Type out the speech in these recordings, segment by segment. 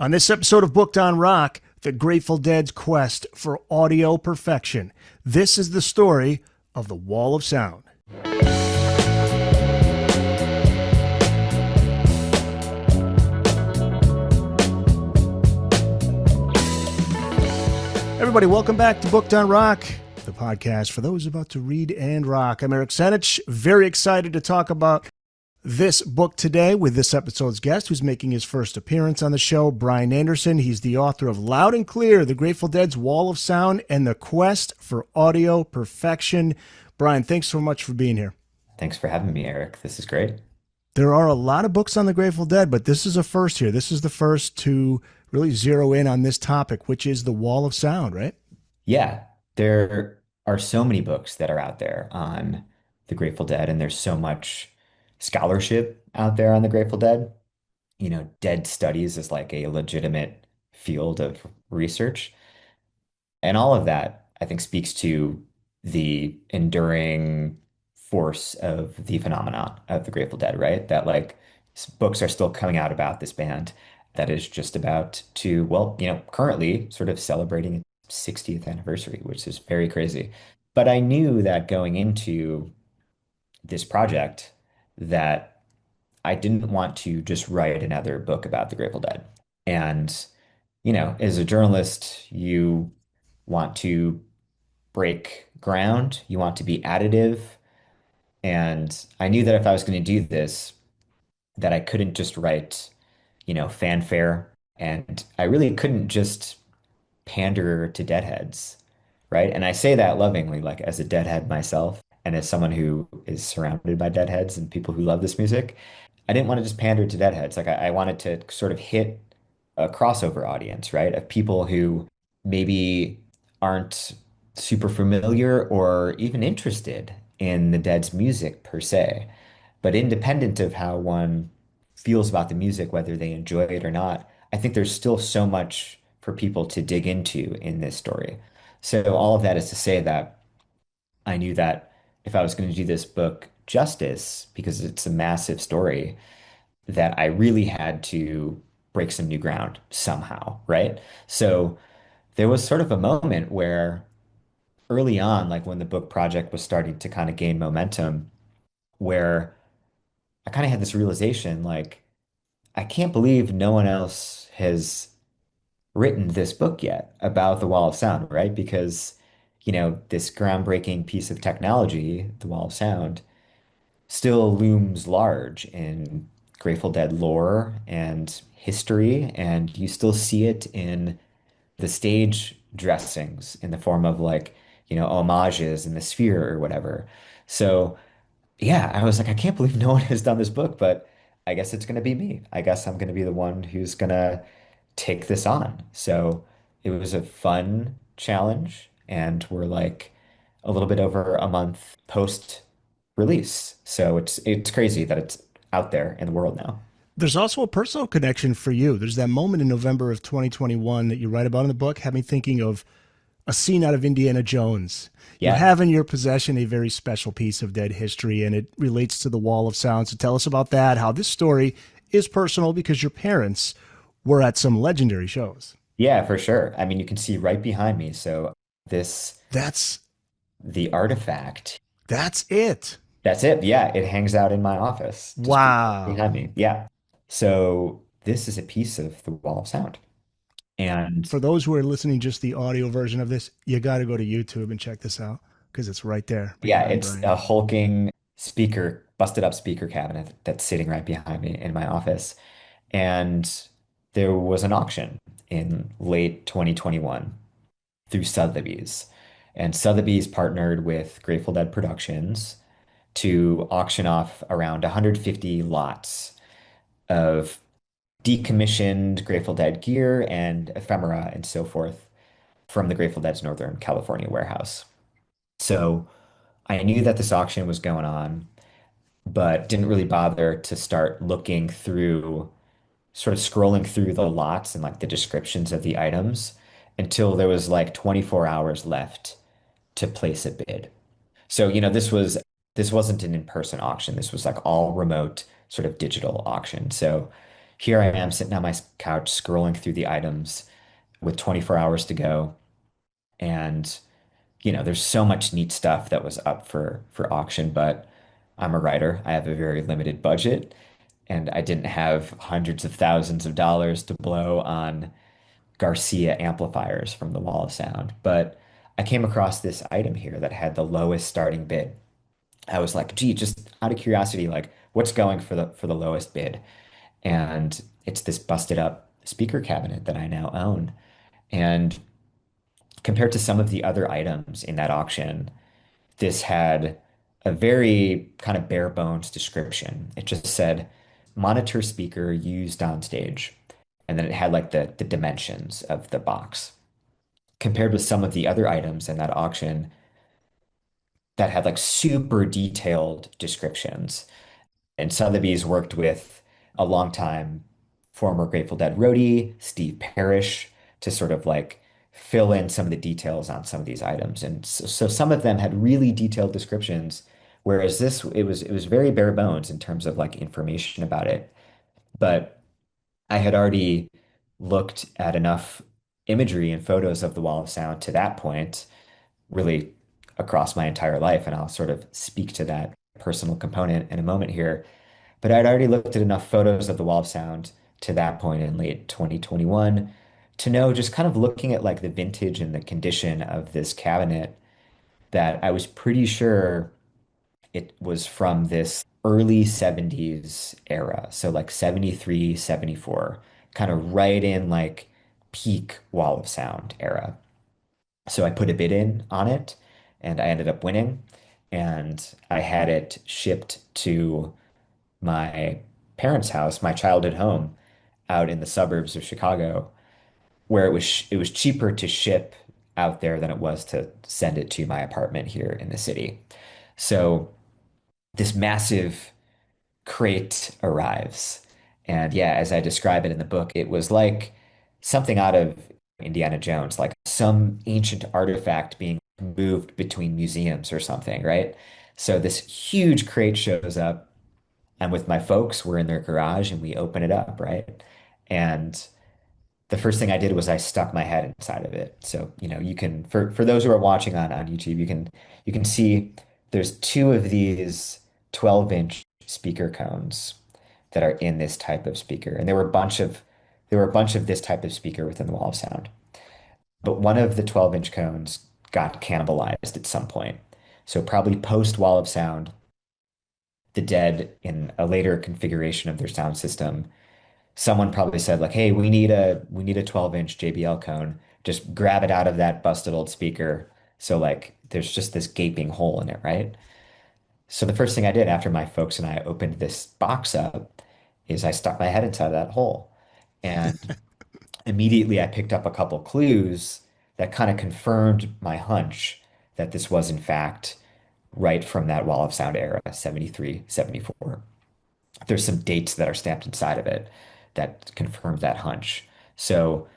On this episode of Booked on Rock, the Grateful Dead's quest for audio perfection. This is the story of the Wall of Sound. Everybody, welcome back to Booked on Rock, the podcast for those about to read and rock. I'm Eric Senich, very excited to talk about this book today with this episode's guest who's making his first appearance on the show, Brian Anderson. He's the author of Loud and Clear, The Grateful Dead's Wall of Sound and the Quest for Audio Perfection. Brian, thanks so much for being here. Thanks for having me, Eric. This is great. There are a lot of books on the Grateful Dead, but this is a first here. This is the first to really zero in on this topic, which is the Wall of Sound, right? Yeah, there are so many books that are out there on the Grateful Dead, and there's so much scholarship out there on the Grateful Dead. Dead studies is like a legitimate field of research. And all of that, I think, speaks to the enduring force of the phenomenon of the Grateful Dead, right? That like books are still coming out about this band that is just about to, well, currently sort of celebrating its 60th anniversary, which is very crazy. But I knew that going into this project that I didn't want to just write another book about the Grateful Dead. And, as a journalist, you want to break ground, you want to be additive. And I knew that if I was going to do this, that I couldn't just write, fanfare. And I really couldn't just pander to deadheads, right? And I say that lovingly, like as a deadhead myself, and as someone who is surrounded by deadheads and people who love this music. I didn't want to just pander to deadheads. Like I wanted to sort of hit a crossover audience, right? Of people who maybe aren't super familiar or even interested in the Dead's music per se. But independent of how one feels about the music, whether they enjoy it or not, I think there's still so much for people to dig into in this story. So all of that is to say that I knew that if I was going to do this book justice, because it's a massive story, that I really had to break some new ground somehow, right? So there was sort of a moment where early on, like when the book project was starting to kind of gain momentum, where I kind of had this realization, like, I can't believe no one else has written this book yet about the Wall of Sound, right? Because, this groundbreaking piece of technology, the Wall of Sound, still looms large in Grateful Dead lore and history, and you still see it in the stage dressings in the form of like, homages in the sphere or whatever. So yeah, I was like, I can't believe no one has done this book, but I guess it's going to be me. I guess I'm going to be the one who's going to take this on. So it was a fun challenge, and we're like a little bit over a month post release. So it's crazy that it's out there in the world now. There's also a personal connection for you. There's that moment in November of 2021 that you write about in the book, had me thinking of a scene out of Indiana Jones. You Yeah. have in your possession a very special piece of Dead history, and it relates to the Wall of Sound. So tell us about that, how this story is personal because your parents were at some legendary shows. Yeah, for sure. I mean, you can see right behind me. So this, That's the artifact, that's it. that's it. Yeah, it hangs out in my office just behind Wow. me. Yeah. So this is a piece of the Wall of Sound. And For those who are listening just the audio version of this, you got to go to YouTube and check this out because it's right there yeah, behind it's Brian. a hulking speaker, busted up speaker cabinet that's sitting right behind me in my office. And there was an auction in late 2021 through Sotheby's. And Sotheby's partnered with Grateful Dead Productions to auction off around 150 lots of decommissioned Grateful Dead gear and ephemera and so forth from the Grateful Dead's Northern California warehouse. So I knew that this auction was going on, but didn't really bother to start looking through, sort of scrolling through the lots and like the descriptions of the items until there was like 24 hours left to place a bid. So, this wasn't an in-person auction. This was like all remote sort of digital auction. So here I am sitting on my couch scrolling through the items with 24 hours to go. And, there's so much neat stuff that was up for auction, but I'm a writer. I have a very limited budget, and I didn't have hundreds of thousands of dollars to blow on Garcia amplifiers from the Wall of Sound. But I came across this item here that had the lowest starting bid. I was like, gee, just out of curiosity, like what's going for the lowest bid? And it's this busted up speaker cabinet that I now own. And compared to some of the other items in that auction, this had a very kind of bare bones description. It just said monitor speaker used on stage. And then it had like the dimensions of the box. Compared with some of the other items in that auction that had like super detailed descriptions. And Sotheby's worked with a longtime former Grateful Dead roadie, Steve Parrish, to sort of like fill in some of the details on some of these items. And so some of them had really detailed descriptions, whereas this it was very bare bones in terms of like information about it. But I had already looked at enough imagery and photos of the Wall of Sound to that point, really across my entire life, and I'll sort of speak to that personal component in a moment here. But I'd already looked at enough photos of the Wall of Sound to that point in late 2021 to know, just kind of looking at like the vintage and the condition of this cabinet, that I was pretty sure it was from this early 70s era. So like 73, 74, kind of right in like peak Wall of Sound era. So I put a bid in on it and I ended up winning. And I had it shipped to my parents' house, my childhood home out in the suburbs of Chicago, where it was cheaper to ship out there than it was to send it to my apartment here in the city. So this massive crate arrives. And yeah, as I describe it in the book, it was like something out of Indiana Jones, like some ancient artifact being moved between museums or something, right? So this huge crate shows up. I'm with my folks, we're in their garage and we open it up, right? And the first thing I did was I stuck my head inside of it. So, you can, for those who are watching on YouTube, you can see there's two of these 12-inch speaker cones that are in this type of speaker. And there were a bunch of this type of speaker within the Wall of Sound. But one of the 12-inch cones got cannibalized at some point. So probably post Wall of Sound, the Dead in a later configuration of their sound system, someone probably said like, "Hey, we need a 12-inch JBL cone. Just grab it out of that busted old speaker." So like there's just this gaping hole in it, right? So the first thing I did after my folks and I opened this box up is I stuck my head inside that hole. And immediately I picked up a couple clues that kind of confirmed my hunch that this was in fact right from that Wall of Sound era, 73, 74. There's some dates that are stamped inside of it that confirmed that hunch. So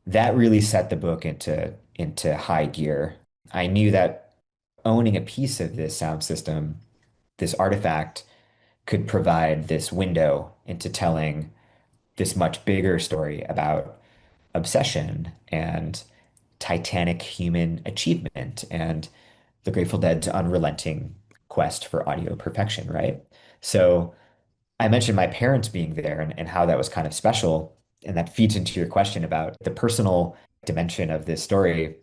that really set the book into high gear. I knew that owning a piece of this sound system, this artifact, could provide this window into telling this much bigger story about obsession and titanic human achievement and the Grateful Dead's unrelenting quest for audio perfection, right? So I mentioned my parents being there and how that was kind of special. And that feeds into your question about the personal dimension of this story.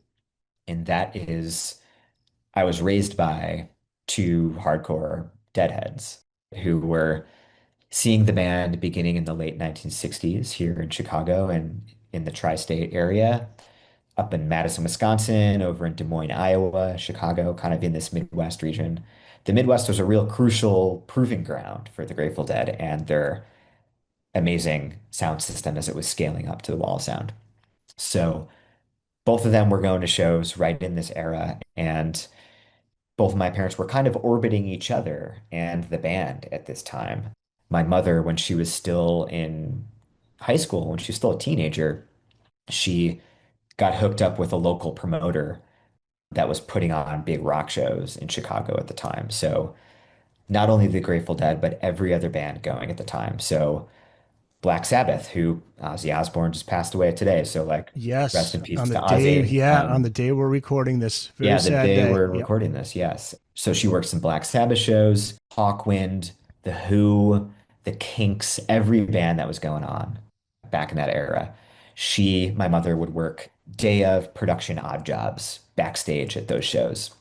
And that is, I was raised by two hardcore Deadheads who were seeing the band beginning in the late 1960s here in Chicago and in the tri-state area, up in Madison, Wisconsin, over in Des Moines, Iowa, Chicago, kind of in this Midwest region. The Midwest was a real crucial proving ground for the Grateful Dead and their amazing sound system as it was scaling up to the Wall of Sound. So both of them were going to shows right in this era, and both of my parents were kind of orbiting each other and the band at this time. My mother, when she was still in high school, when she was still a teenager, she got hooked up with a local promoter that was putting on big rock shows in Chicago at the time. So not only the Grateful Dead, but every other band going at the time. So Black Sabbath, who Ozzy Osbourne just passed away today. So like, rest Yes, in peace on the to day, Ozzy. yeah, on the day we're recording this, very Yeah, the sad day day. we're Yep. recording this, yes. So she works in Black Sabbath shows, Hawkwind, The Who, The Kinks, every band that was going on back in that era. My mother would work day of production odd jobs backstage at those shows.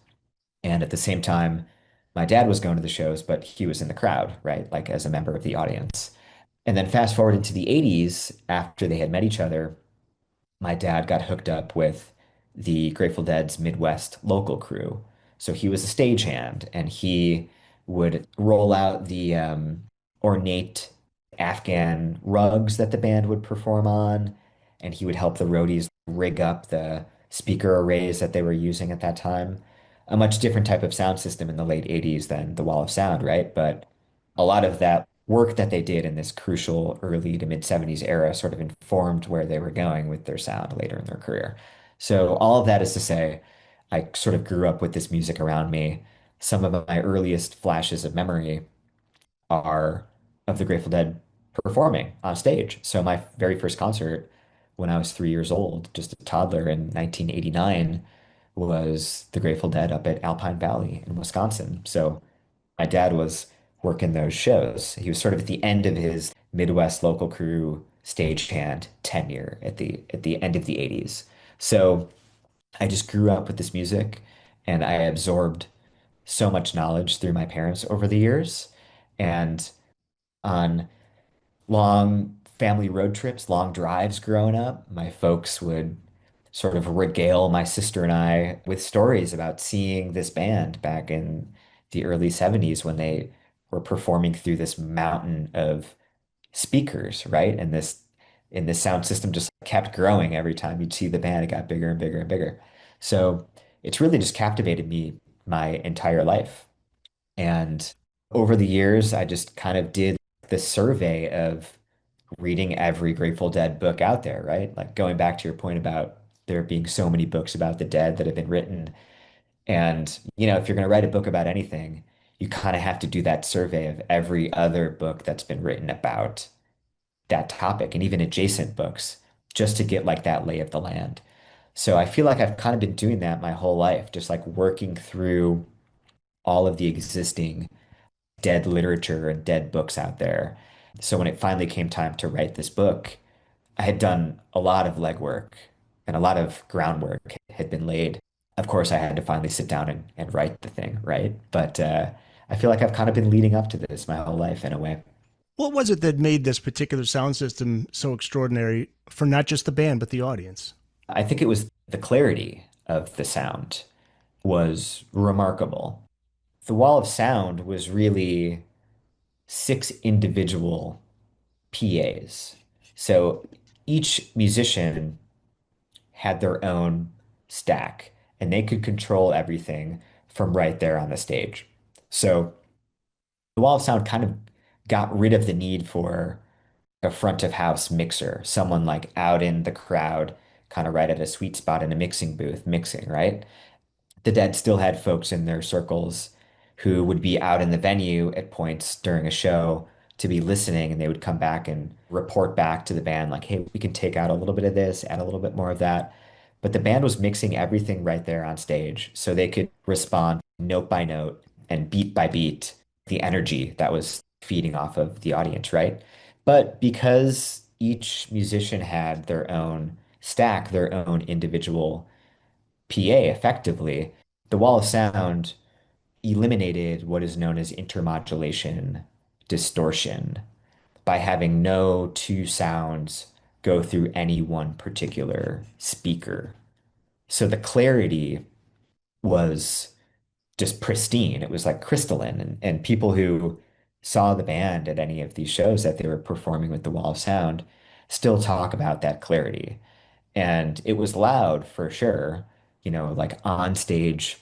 And at the same time, my dad was going to the shows, but he was in the crowd, right? Like as a member of the audience. And then fast forward into the 80s, after they had met each other, my dad got hooked up with the Grateful Dead's Midwest local crew. So he was a stagehand and he would roll out the ornate Afghan rugs that the band would perform on. And he would help the roadies rig up the speaker arrays that they were using at that time. A much different type of sound system in the late 80s than the Wall of Sound, right? But a lot of that work that they did in this crucial early to mid 70s era sort of informed where they were going with their sound later in their career. So all of that is to say, I sort of grew up with this music around me. Some of my earliest flashes of memory are of the Grateful Dead performing on stage. So my very first concert when I was 3 years old, just a toddler in 1989, was the Grateful Dead up at Alpine Valley in Wisconsin. So my dad was working those shows. He was sort of at the end of his Midwest local crew stagehand tenure at the end of the 80s. So I just grew up with this music and I absorbed so much knowledge through my parents over the years. And on long family road trips, long drives growing up, my folks would sort of regale my sister and I with stories about seeing this band back in the early 70s when they were performing through this mountain of speakers, right? And this sound system just kept growing every time you'd see the band. It got bigger and bigger and bigger. So it's really just captivated me my entire life. And over the years, I just kind of did the survey of reading every Grateful Dead book out there, right? Like going back to your point about there being so many books about the dead that have been written. And, if you're going to write a book about anything, you kind of have to do that survey of every other book that's been written about that topic and even adjacent books just to get like that lay of the land. So I feel like I've kind of been doing that my whole life, just like working through all of the existing dead literature and dead books out there. So when it finally came time to write this book, I had done a lot of legwork and a lot of groundwork had been laid. Of course, I had to finally sit down and write the thing, right? But I feel like I've kind of been leading up to this my whole life in a way. What was it that made this particular sound system so extraordinary for not just the band, but the audience? I think it was the clarity of the sound was remarkable. The wall of sound was really six individual PAs. So each musician had their own stack and they could control everything from right there on the stage. So the wall of sound kind of got rid of the need for a front of house mixer, someone like out in the crowd, kind of right at a sweet spot in a mixing booth, mixing, right? The Dead still had folks in their circles who would be out in the venue at points during a show to be listening, and they would come back and report back to the band, like, hey, we can take out a little bit of this, add a little bit more of that. But the band was mixing everything right there on stage, so they could respond note by note and beat by beat the energy that was feeding off of the audience, right? But because each musician had their own stack, their own individual PA effectively, the wall of sound eliminated what is known as intermodulation distortion by having no two sounds go through any one particular speaker. So the clarity was just pristine. It was like crystalline. And people who saw the band at any of these shows that they were performing with the wall of sound still talk about that clarity. And it was loud for sure, like on stage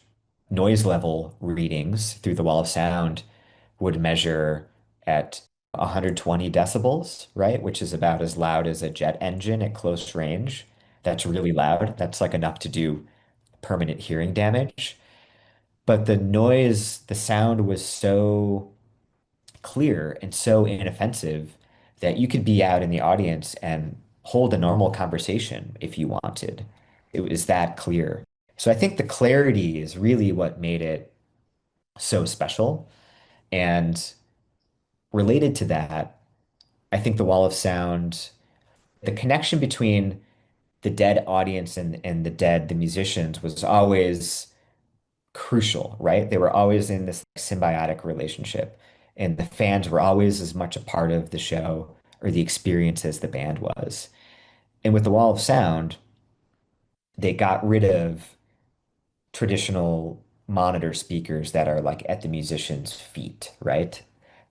noise level readings through the wall of sound would measure at 120 decibels, right? Which is about as loud as a jet engine at close range. That's really loud. That's like enough to do permanent hearing damage. But the sound was so clear and so inoffensive that you could be out in the audience and hold a normal conversation if you wanted. It was that clear. So I think the clarity is really what made it so special. And related to that, I think the Wall of Sound, the connection between the dead audience and the musicians was always crucial, right? They were always in this symbiotic relationship, and the fans were always as much a part of the show or the experience as the band was. And with the Wall of Sound, they got rid of traditional monitor speakers that are like at the musician's feet, right?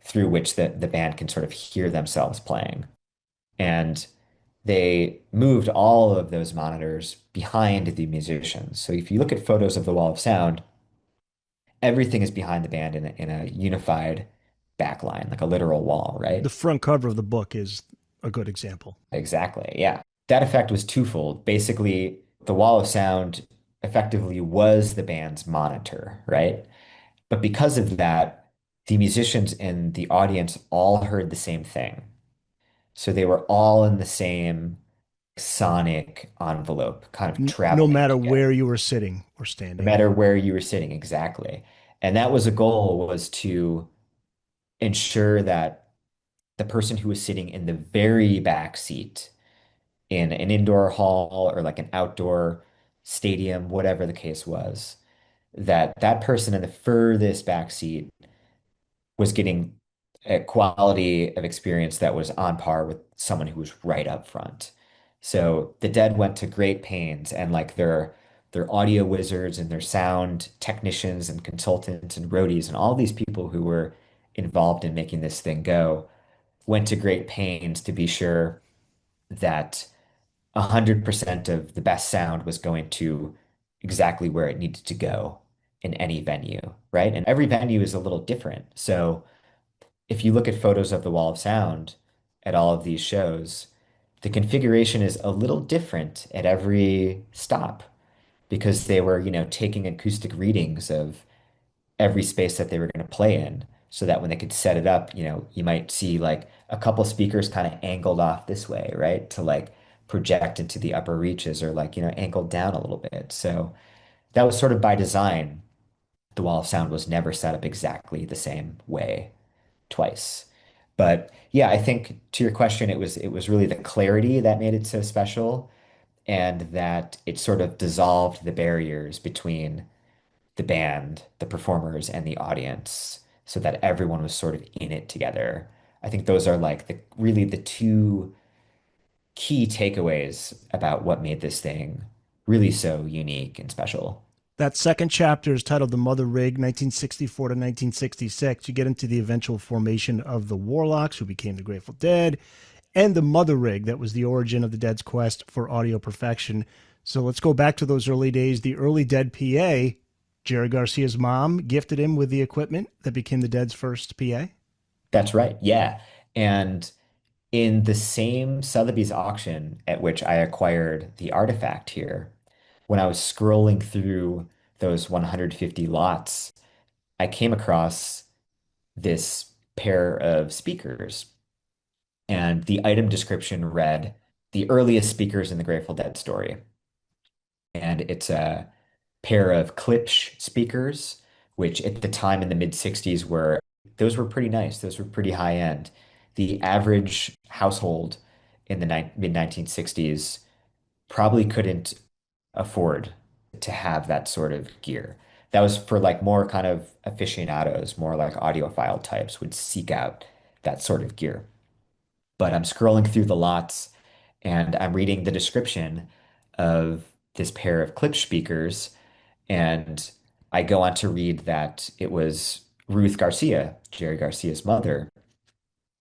Through which the band can sort of hear themselves playing. And they moved all of those monitors behind the musicians. So if you look at photos of the Wall of Sound, everything is behind the band in a unified backline, like a literal wall, The right? front cover of the book is a good example. Exactly. Yeah. That effect was twofold. Basically, the wall of sound effectively was the band's monitor, right? But because of that, the musicians and the audience all heard the same thing. So they were all in the same sonic envelope, kind of No traveling matter together, where you were sitting or no standing. matter where you were sitting, exactly. And that was a goal, was to ensure that the person who was sitting in the very back seat in an indoor hall or like an outdoor stadium, whatever the case was, that that person in the furthest back seat was getting a quality of experience that was on par with someone who was right up front. So the Dead went to great pains, and like their audio wizards and their sound technicians and consultants and roadies and all these people who were involved in making this thing go went to great pains to be sure that 100% of the best sound was going to exactly where it needed to go in any venue, right? And every venue is a little different. So if you look at photos of the Wall of Sound at all of these shows, the configuration is a little different at every stop because they were, taking acoustic readings of every space that they were going to play in so that when they could set it up, you might see like a couple speakers kind of angled off this way, right? To like project into the upper reaches or like, angled down a little bit. So that was sort of by design. The wall of sound was never set up exactly the same way twice. But yeah, I think to your question, it was really the clarity that made it so special and that it sort of dissolved the barriers between the band, the performers, and the audience so that everyone was sort of in it together. I think those are like the two key takeaways about what made this thing really so unique and special. That second chapter is titled The Mother Rig, 1964 to 1966. You get into the eventual formation of the Warlocks, who became the Grateful Dead, and the Mother Rig, that was the origin of the Dead's quest for audio perfection. So let's go back to those early days. The early Dead PA, Jerry Garcia's mom gifted him with the equipment that became the Dead's first PA. That's right. Yeah. And in the same Sotheby's auction at which I acquired the artifact here, when I was scrolling through those 150 lots, I came across this pair of speakers. And the item description read, the earliest speakers in the Grateful Dead story. And it's a pair of Klipsch speakers, which at the time in the mid 60s those were pretty nice. Those were pretty high end. The average household in the mid 1960s probably couldn't afford to have that sort of gear. That was for like more kind of aficionados, more like audiophile types would seek out that sort of gear. But I'm scrolling through the lots and I'm reading the description of this pair of clip speakers. And I go on to read that it was Ruth Garcia, Jerry Garcia's mother,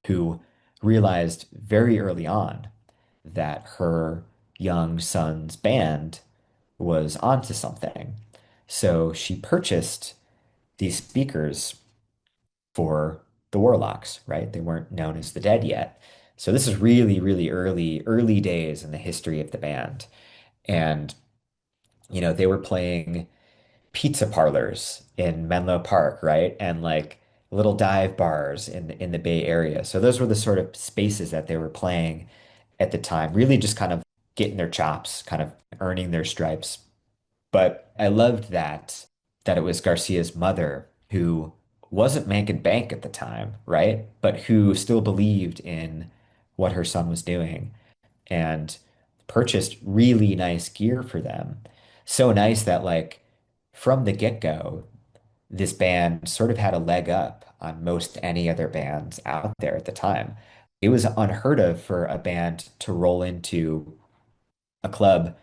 who realized very early on that her young son's band was onto something. So she purchased these speakers for the Warlocks, right? They weren't known as the Dead yet. So this is really, really early days in the history of the band. And, they were playing pizza parlors in Menlo Park, right? And like little dive bars in the Bay Area. So those were the sort of spaces that they were playing at the time, really just kind of getting their chops, kind of earning their stripes. But I loved that it was Garcia's mother who wasn't making bank at the time, right? But who still believed in what her son was doing and purchased really nice gear for them. So nice that like from the get-go, this band sort of had a leg up on most any other bands out there at the time. It was unheard of for a band to roll into a club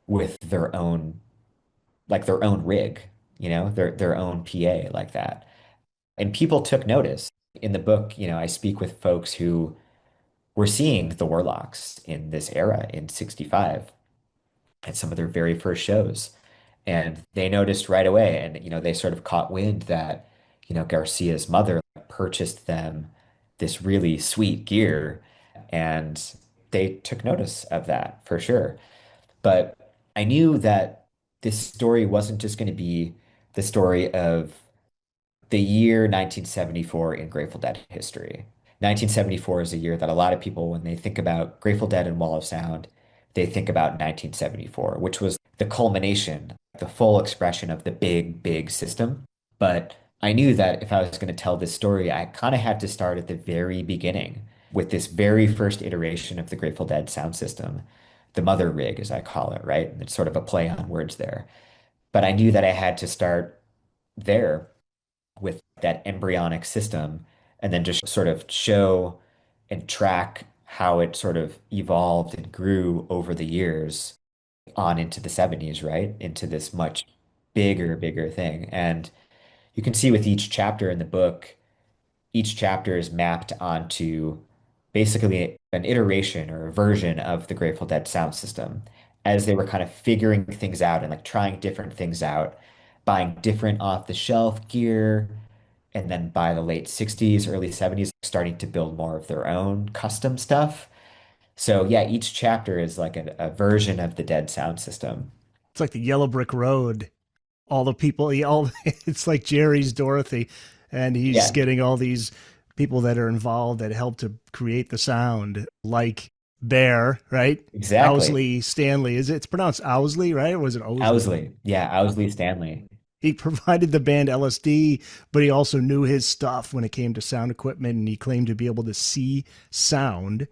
with their own rig, their own PA like that. And people took notice. In the book, I speak with folks who were seeing the Warlocks in this era in 65 at some of their very first shows. And they noticed right away, and they sort of caught wind that, Garcia's mother purchased them this really sweet gear, and they took notice of that for sure. But I knew that this story wasn't just going to be the story of the year 1974 in Grateful Dead history. 1974 is a year that a lot of people, when they think about Grateful Dead and Wall of Sound, they think about 1974, which was the culmination, the full expression of the big, big system. But I knew that if I was going to tell this story, I kind of had to start at the very beginning with this very first iteration of the Grateful Dead sound system, the mother rig, as I call it, right? It's sort of a play on words there. But I knew that I had to start there with that embryonic system and then just sort of show and track how it sort of evolved and grew over the years on into the 70s, right? Into this much bigger, bigger thing. And you can see with each chapter in the book, each chapter is mapped onto basically an iteration or a version of the Grateful Dead sound system as they were kind of figuring things out and like trying different things out, buying different off-the-shelf gear, and then by the late 60s, early 70s, starting to build more of their own custom stuff. So yeah, each chapter is like a version of the Dead sound system. It's like the yellow brick road. All the people, all it's like Jerry's Dorothy, and he's Yeah, getting all these people that are involved that help to create the sound, like Bear, right? exactly. Owsley Stanley. Is it? It's pronounced Owsley, right? Or was it Owsley? Owsley. Yeah, Owsley Stanley. He provided the band LSD, but he also knew his stuff when it came to sound equipment, and he claimed to be able to see sound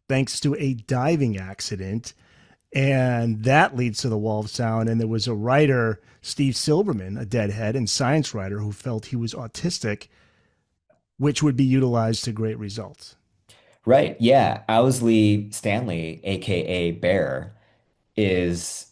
thanks to a diving accident. And that leads to the Wall of Sound. And there was a writer, Steve Silberman, a deadhead and science writer, who felt he was autistic, which would be utilized to great results. Right. Yeah. Owsley Stanley, aka Bear, is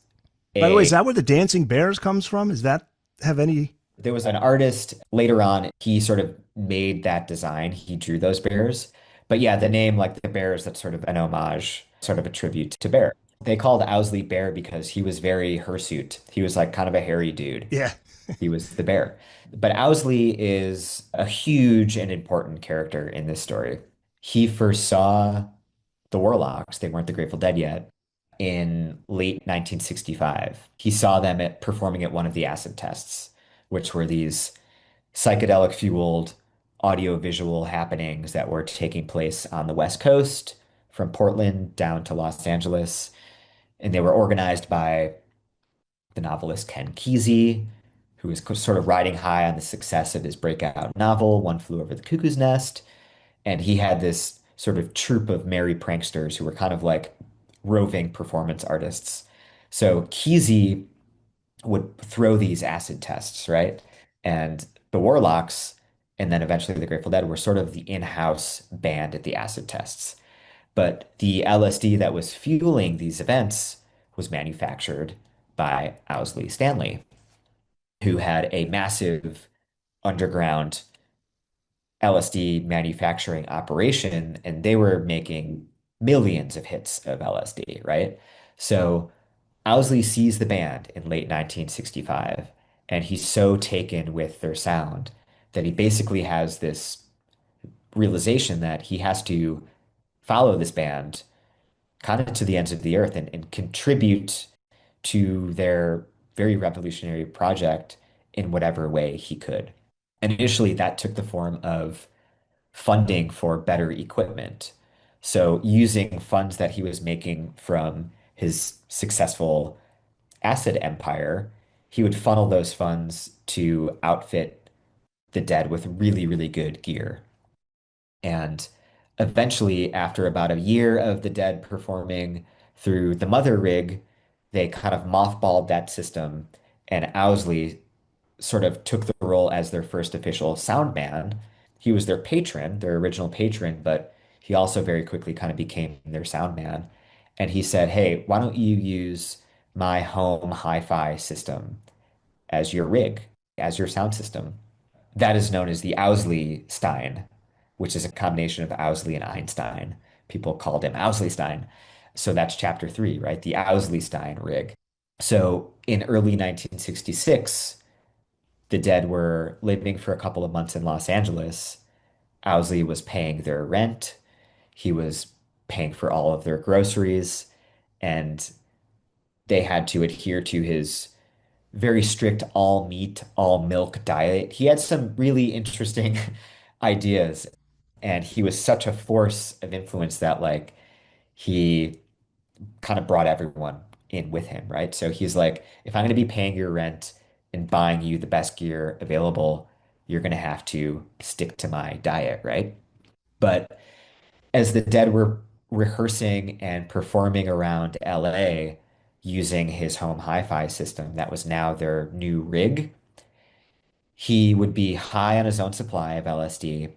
By the way, is a that where the dancing bears comes from? Is that have any? there was an artist later on, he sort of made that design. He drew those bears. But yeah, the name like the bears, that's sort of an homage, sort of a tribute to Bear. They called Owsley Bear because he was very hirsute. He was like kind of a hairy dude. Yeah, He was the bear. But Owsley is a huge and important character in this story. He first saw the Warlocks, they weren't the Grateful Dead yet, in late 1965. He saw them performing at one of the acid tests, which were these psychedelic fueled audio-visual happenings that were taking place on the West Coast from Portland down to Los Angeles. And they were organized by the novelist Ken Kesey, who was sort of riding high on the success of his breakout novel, One Flew Over the Cuckoo's Nest. And he had this sort of troupe of merry pranksters who were kind of like roving performance artists. So Kesey would throw these acid tests, right? And the Warlocks, and then eventually the Grateful Dead, were sort of the in-house band at the acid tests. But the LSD that was fueling these events was manufactured by Owsley Stanley, who had a massive underground LSD manufacturing operation, and they were making millions of hits of LSD, right? So Owsley sees the band in late 1965, and he's so taken with their sound that he basically has this realization that he has to follow this band kind of to the ends of the earth and contribute to their very revolutionary project in whatever way he could. And initially, that took the form of funding for better equipment. So, using funds that he was making from his successful asset empire, he would funnel those funds to outfit the dead with really, really good gear. And eventually, after about a year of the dead performing through the mother rig, they kind of mothballed that system, and Owsley sort of took the role as their first official sound man. He was their patron, their original patron, but he also very quickly kind of became their sound man. And he said, "Hey, why don't you use my home hi-fi system as your rig, as your sound system?" That is known as the Owsley Stein, which is a combination of Owsley and Einstein. People called him Owsley Stein. So that's chapter three, right? The Owsley Stein rig. So in early 1966, the dead were living for a couple of months in Los Angeles. Owsley was paying their rent. He was paying for all of their groceries, and they had to adhere to his very strict all meat, all milk diet. He had some really interesting ideas, and he was such a force of influence that like he kind of brought everyone in with him, right? So he's like, if I'm going to be paying your rent and buying you the best gear available, you're going to have to stick to my diet, right? But as the Dead were rehearsing and performing around LA using his home hi-fi system that was now their new rig, he would be high on his own supply of LSD,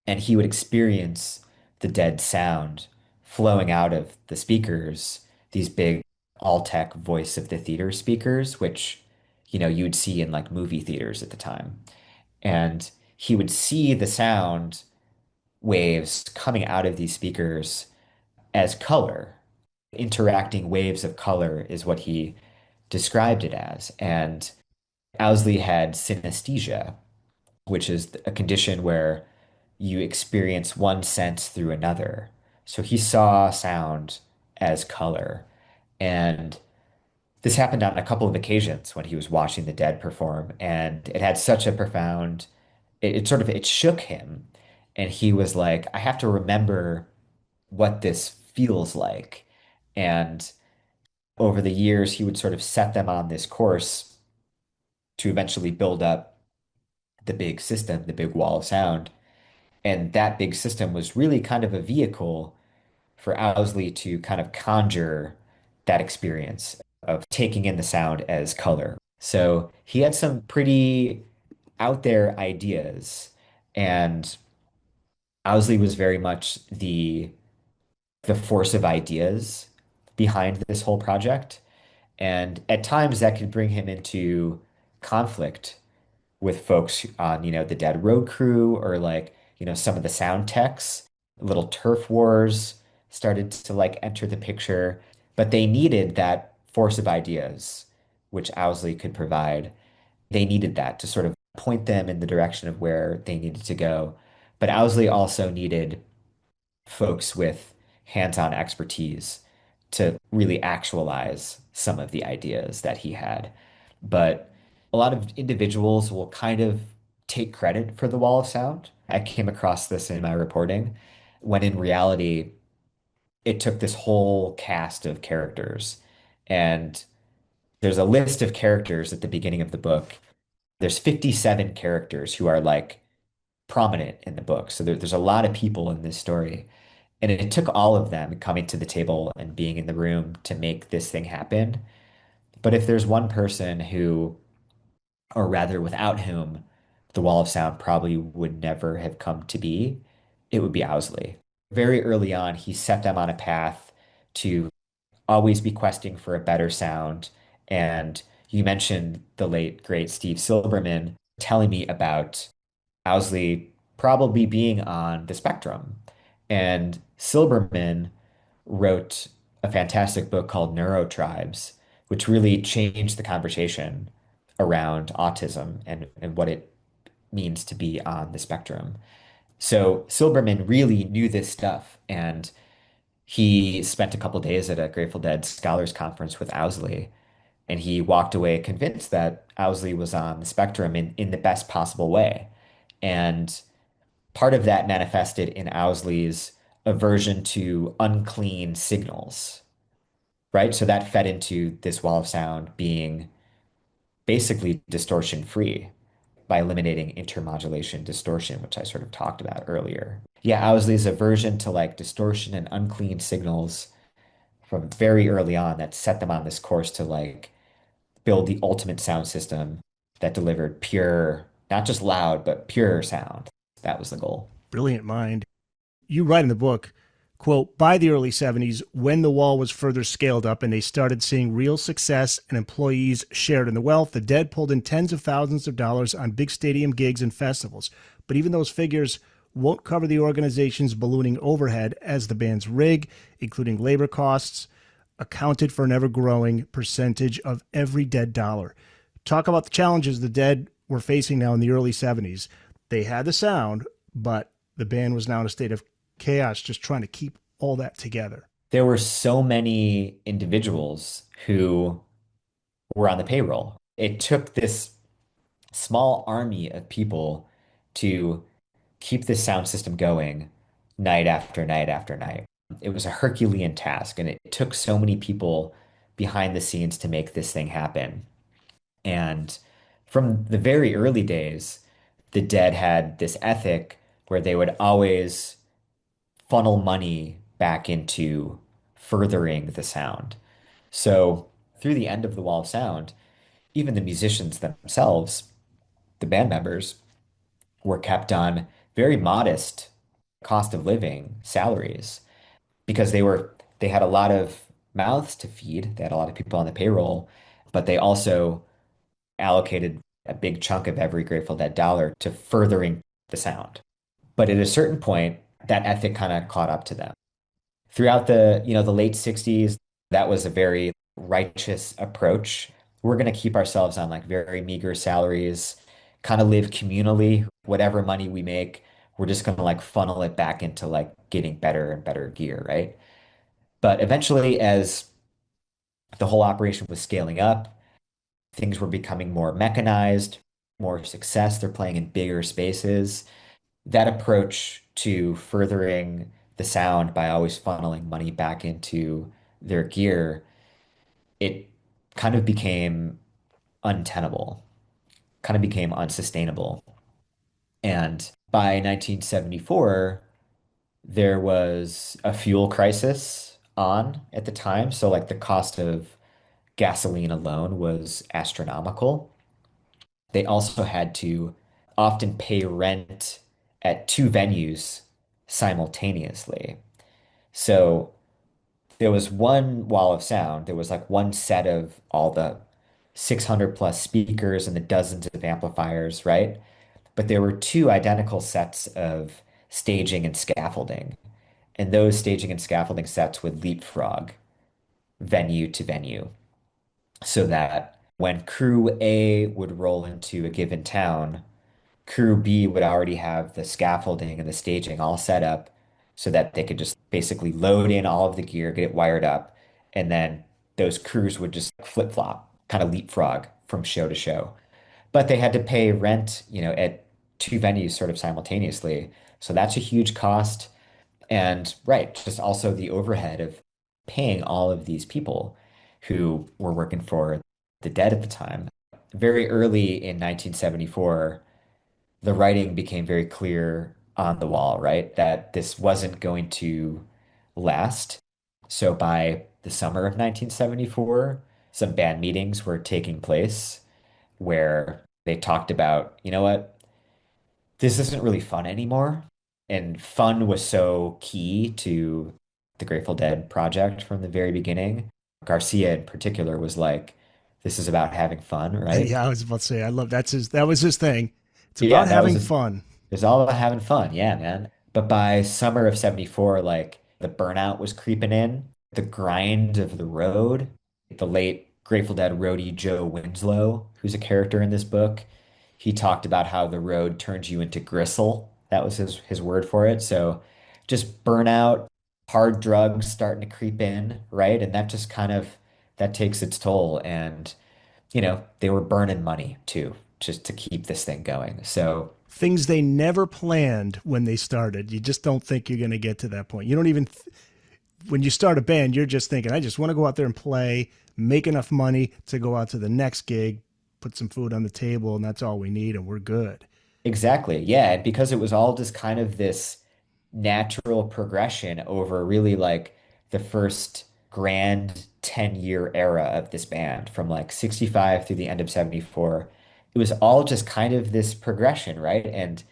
and he would experience the Dead sound flowing out of the speakers, these big all-tech voice of the theater speakers, which, you would see in like movie theaters at the time. And he would see the sound waves coming out of these speakers as color. Interacting waves of color is what he described it as. And Owsley had synesthesia, which is a condition where you experience one sense through another. So he saw sound as color. And this happened on a couple of occasions when he was watching the Dead perform. And it had such a profound, it sort of, it shook him. And he was like, I have to remember what this feels like. And over the years, he would sort of set them on this course to eventually build up the big system, the big wall of sound. And that big system was really kind of a vehicle for Owsley to kind of conjure that experience of taking in the sound as color. So he had some pretty out there ideas, and Owsley was very much the force of ideas behind this whole project. And at times that could bring him into conflict with folks on, the Dead Road Crew or like, some of the sound techs. Little turf wars started to like enter the picture, but they needed that force of ideas, which Owsley could provide. They needed that to sort of point them in the direction of where they needed to go. But Owsley also needed folks with hands-on expertise to really actualize some of the ideas that he had. But a lot of individuals will kind of take credit for the wall of sound. I came across this in my reporting, when in reality, it took this whole cast of characters. And there's a list of characters at the beginning of the book. There's 57 characters who are like prominent in the book. So there's a lot of people in this story. And it took all of them coming to the table and being in the room to make this thing happen. But if there's one person who, or rather without whom, the Wall of Sound probably would never have come to be, it would be Owsley. Very early on, he set them on a path to always be questing for a better sound. And you mentioned the late, great Steve Silberman telling me about Owsley probably being on the spectrum. And Silberman wrote a fantastic book called Neurotribes, which really changed the conversation around autism and what it means to be on the spectrum. So Silberman really knew this stuff, and he spent a couple days at a Grateful Dead Scholars Conference with Owsley, And he walked away convinced that Owsley was on the spectrum in the best possible way. And part of that manifested in Owsley's aversion to unclean signals, right? So that fed into this wall of sound being basically distortion free by eliminating intermodulation distortion, which I sort of talked about earlier. Yeah, Owsley's aversion to like distortion and unclean signals from very early on that set them on this course to like build the ultimate sound system that delivered pure, not just loud, but pure sound. That was the goal. Brilliant mind. You write in the book, quote, by the early 70s, when the wall was further scaled up and they started seeing real success and employees shared in the wealth, the Dead pulled in tens of thousands of dollars on big stadium gigs and festivals. But even those figures won't cover the organization's ballooning overhead as the band's rig, including labor costs, accounted for an ever growing percentage of every Dead dollar. Talk about the challenges the Dead were facing now in the early 70s. They had the sound, but the band was now in a state of chaos, just trying to keep all that together. There were so many individuals who were on the payroll. It took this small army of people to keep this sound system going night after night after night. It was a Herculean task, and it took so many people behind the scenes to make this thing happen. And from the very early days, the Dead had this ethic where they would always funnel money back into furthering the sound. So through the end of the Wall of Sound, even the musicians themselves, the band members, were kept on very modest cost of living salaries because they had a lot of mouths to feed. They had a lot of people on the payroll, but they also allocated a big chunk of every Grateful Dead dollar to furthering the sound. But at a certain point, that ethic kind of caught up to them. Throughout the late 60s, that was a very righteous approach. We're going to keep ourselves on like very meager salaries, kind of live communally. Whatever money we make, we're just going to like funnel it back into like getting better and better gear, right? But eventually, as the whole operation was scaling up, things were becoming more mechanized, more success. They're playing in bigger spaces. That approach to furthering the sound by always funneling money back into their gear, it kind of became untenable, kind of became unsustainable. And by 1974, there was a fuel crisis on at the time. So, like, the cost of gasoline alone was astronomical. They also had to often pay rent at two venues simultaneously. So there was one wall of sound. There was like one set of all the 600 plus speakers and the dozens of amplifiers, right? But there were two identical sets of staging and scaffolding. And those staging and scaffolding sets would leapfrog venue to venue so that when crew A would roll into a given town, crew B would already have the scaffolding and the staging all set up so that they could just basically load in all of the gear, get it wired up, and then those crews would just flip-flop, kind of leapfrog from show to show. But they had to pay rent, at two venues sort of simultaneously. So that's a huge cost. And right, just also the overhead of paying all of these people who were working for the Dead at the time. Very early in 1974, the writing became very clear on the wall, right? That this wasn't going to last. So by the summer of 1974, some band meetings were taking place where they talked about, you know what, this isn't really fun anymore. And fun was so key to the Grateful Dead project from the very beginning. Garcia in particular was like, this is about having fun, right? Yeah, I was about to say, I love that was his thing. It's Yeah, about that was having his, fun. it's all about having fun. Yeah, man. But by summer of 74, like the burnout was creeping in, the grind of the road. The late Grateful Dead roadie Joe Winslow, who's a character in this book, he talked about how the road turns you into gristle. That was his word for it. So just burnout, hard drugs starting to creep in, right? And that just kind of that takes its toll. And, they were burning money too, just to keep this thing going. So Things they never planned when they started. You just don't think you're going to get to that point. You don't even, when you start a band, you're just thinking, I just want to go out there and play, make enough money to go out to the next gig, put some food on the table, and that's all we need, and we're good. exactly. Yeah. And because it was all just kind of this natural progression over really like the first grand 10-year era of this band from like 65 through the end of 74, it was all just kind of this progression, right? And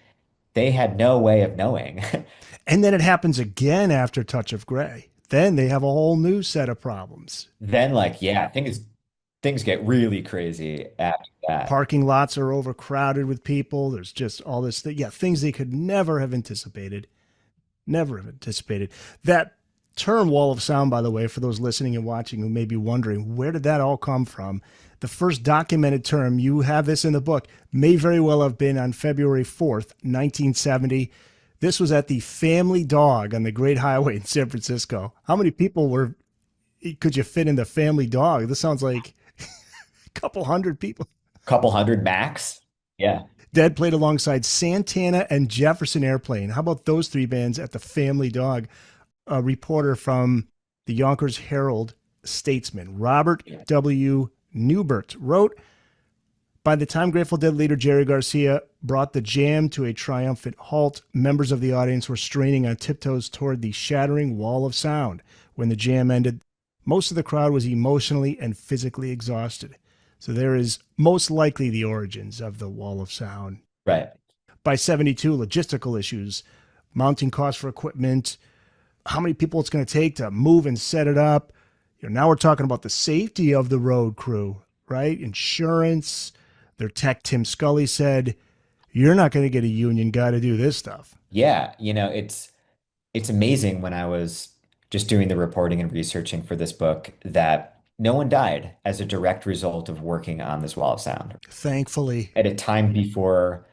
they had no way of knowing. And then it happens again after Touch of Grey. Then they have a whole new set of problems. Then like, yeah, things get really crazy after that. Parking lots are overcrowded with people. There's just all this thing. Yeah, things they could never have anticipated. Never have anticipated. That term wall of sound, by the way, for those listening and watching who may be wondering, where did that all come from? The first documented term, you have this in the book, may very well have been on February 4th, 1970. This was at the Family Dog on the Great Highway in San Francisco. How many people could you fit in the Family Dog? This sounds like a couple hundred people. Couple hundred max. Yeah. Dead played alongside Santana and Jefferson Airplane. How about those three bands at the Family Dog? A reporter from the Yonkers Herald Statesman, Robert W. Newbert, wrote, by the time Grateful Dead leader Jerry Garcia brought the jam to a triumphant halt, members of the audience were straining on tiptoes toward the shattering wall of sound. When the jam ended, most of the crowd was emotionally and physically exhausted. So there is most likely the origins of the wall of sound. Right. By 72, logistical issues, mounting costs for equipment, how many people it's going to take to move and set it up. Now we're talking about the safety of the road crew, right? Insurance. Their tech, Tim Scully, said, you're not going to get a union guy to do this stuff. Yeah, it's amazing when I was just doing the reporting and researching for this book that no one died as a direct result of working on this wall of sound Thankfully. at a time before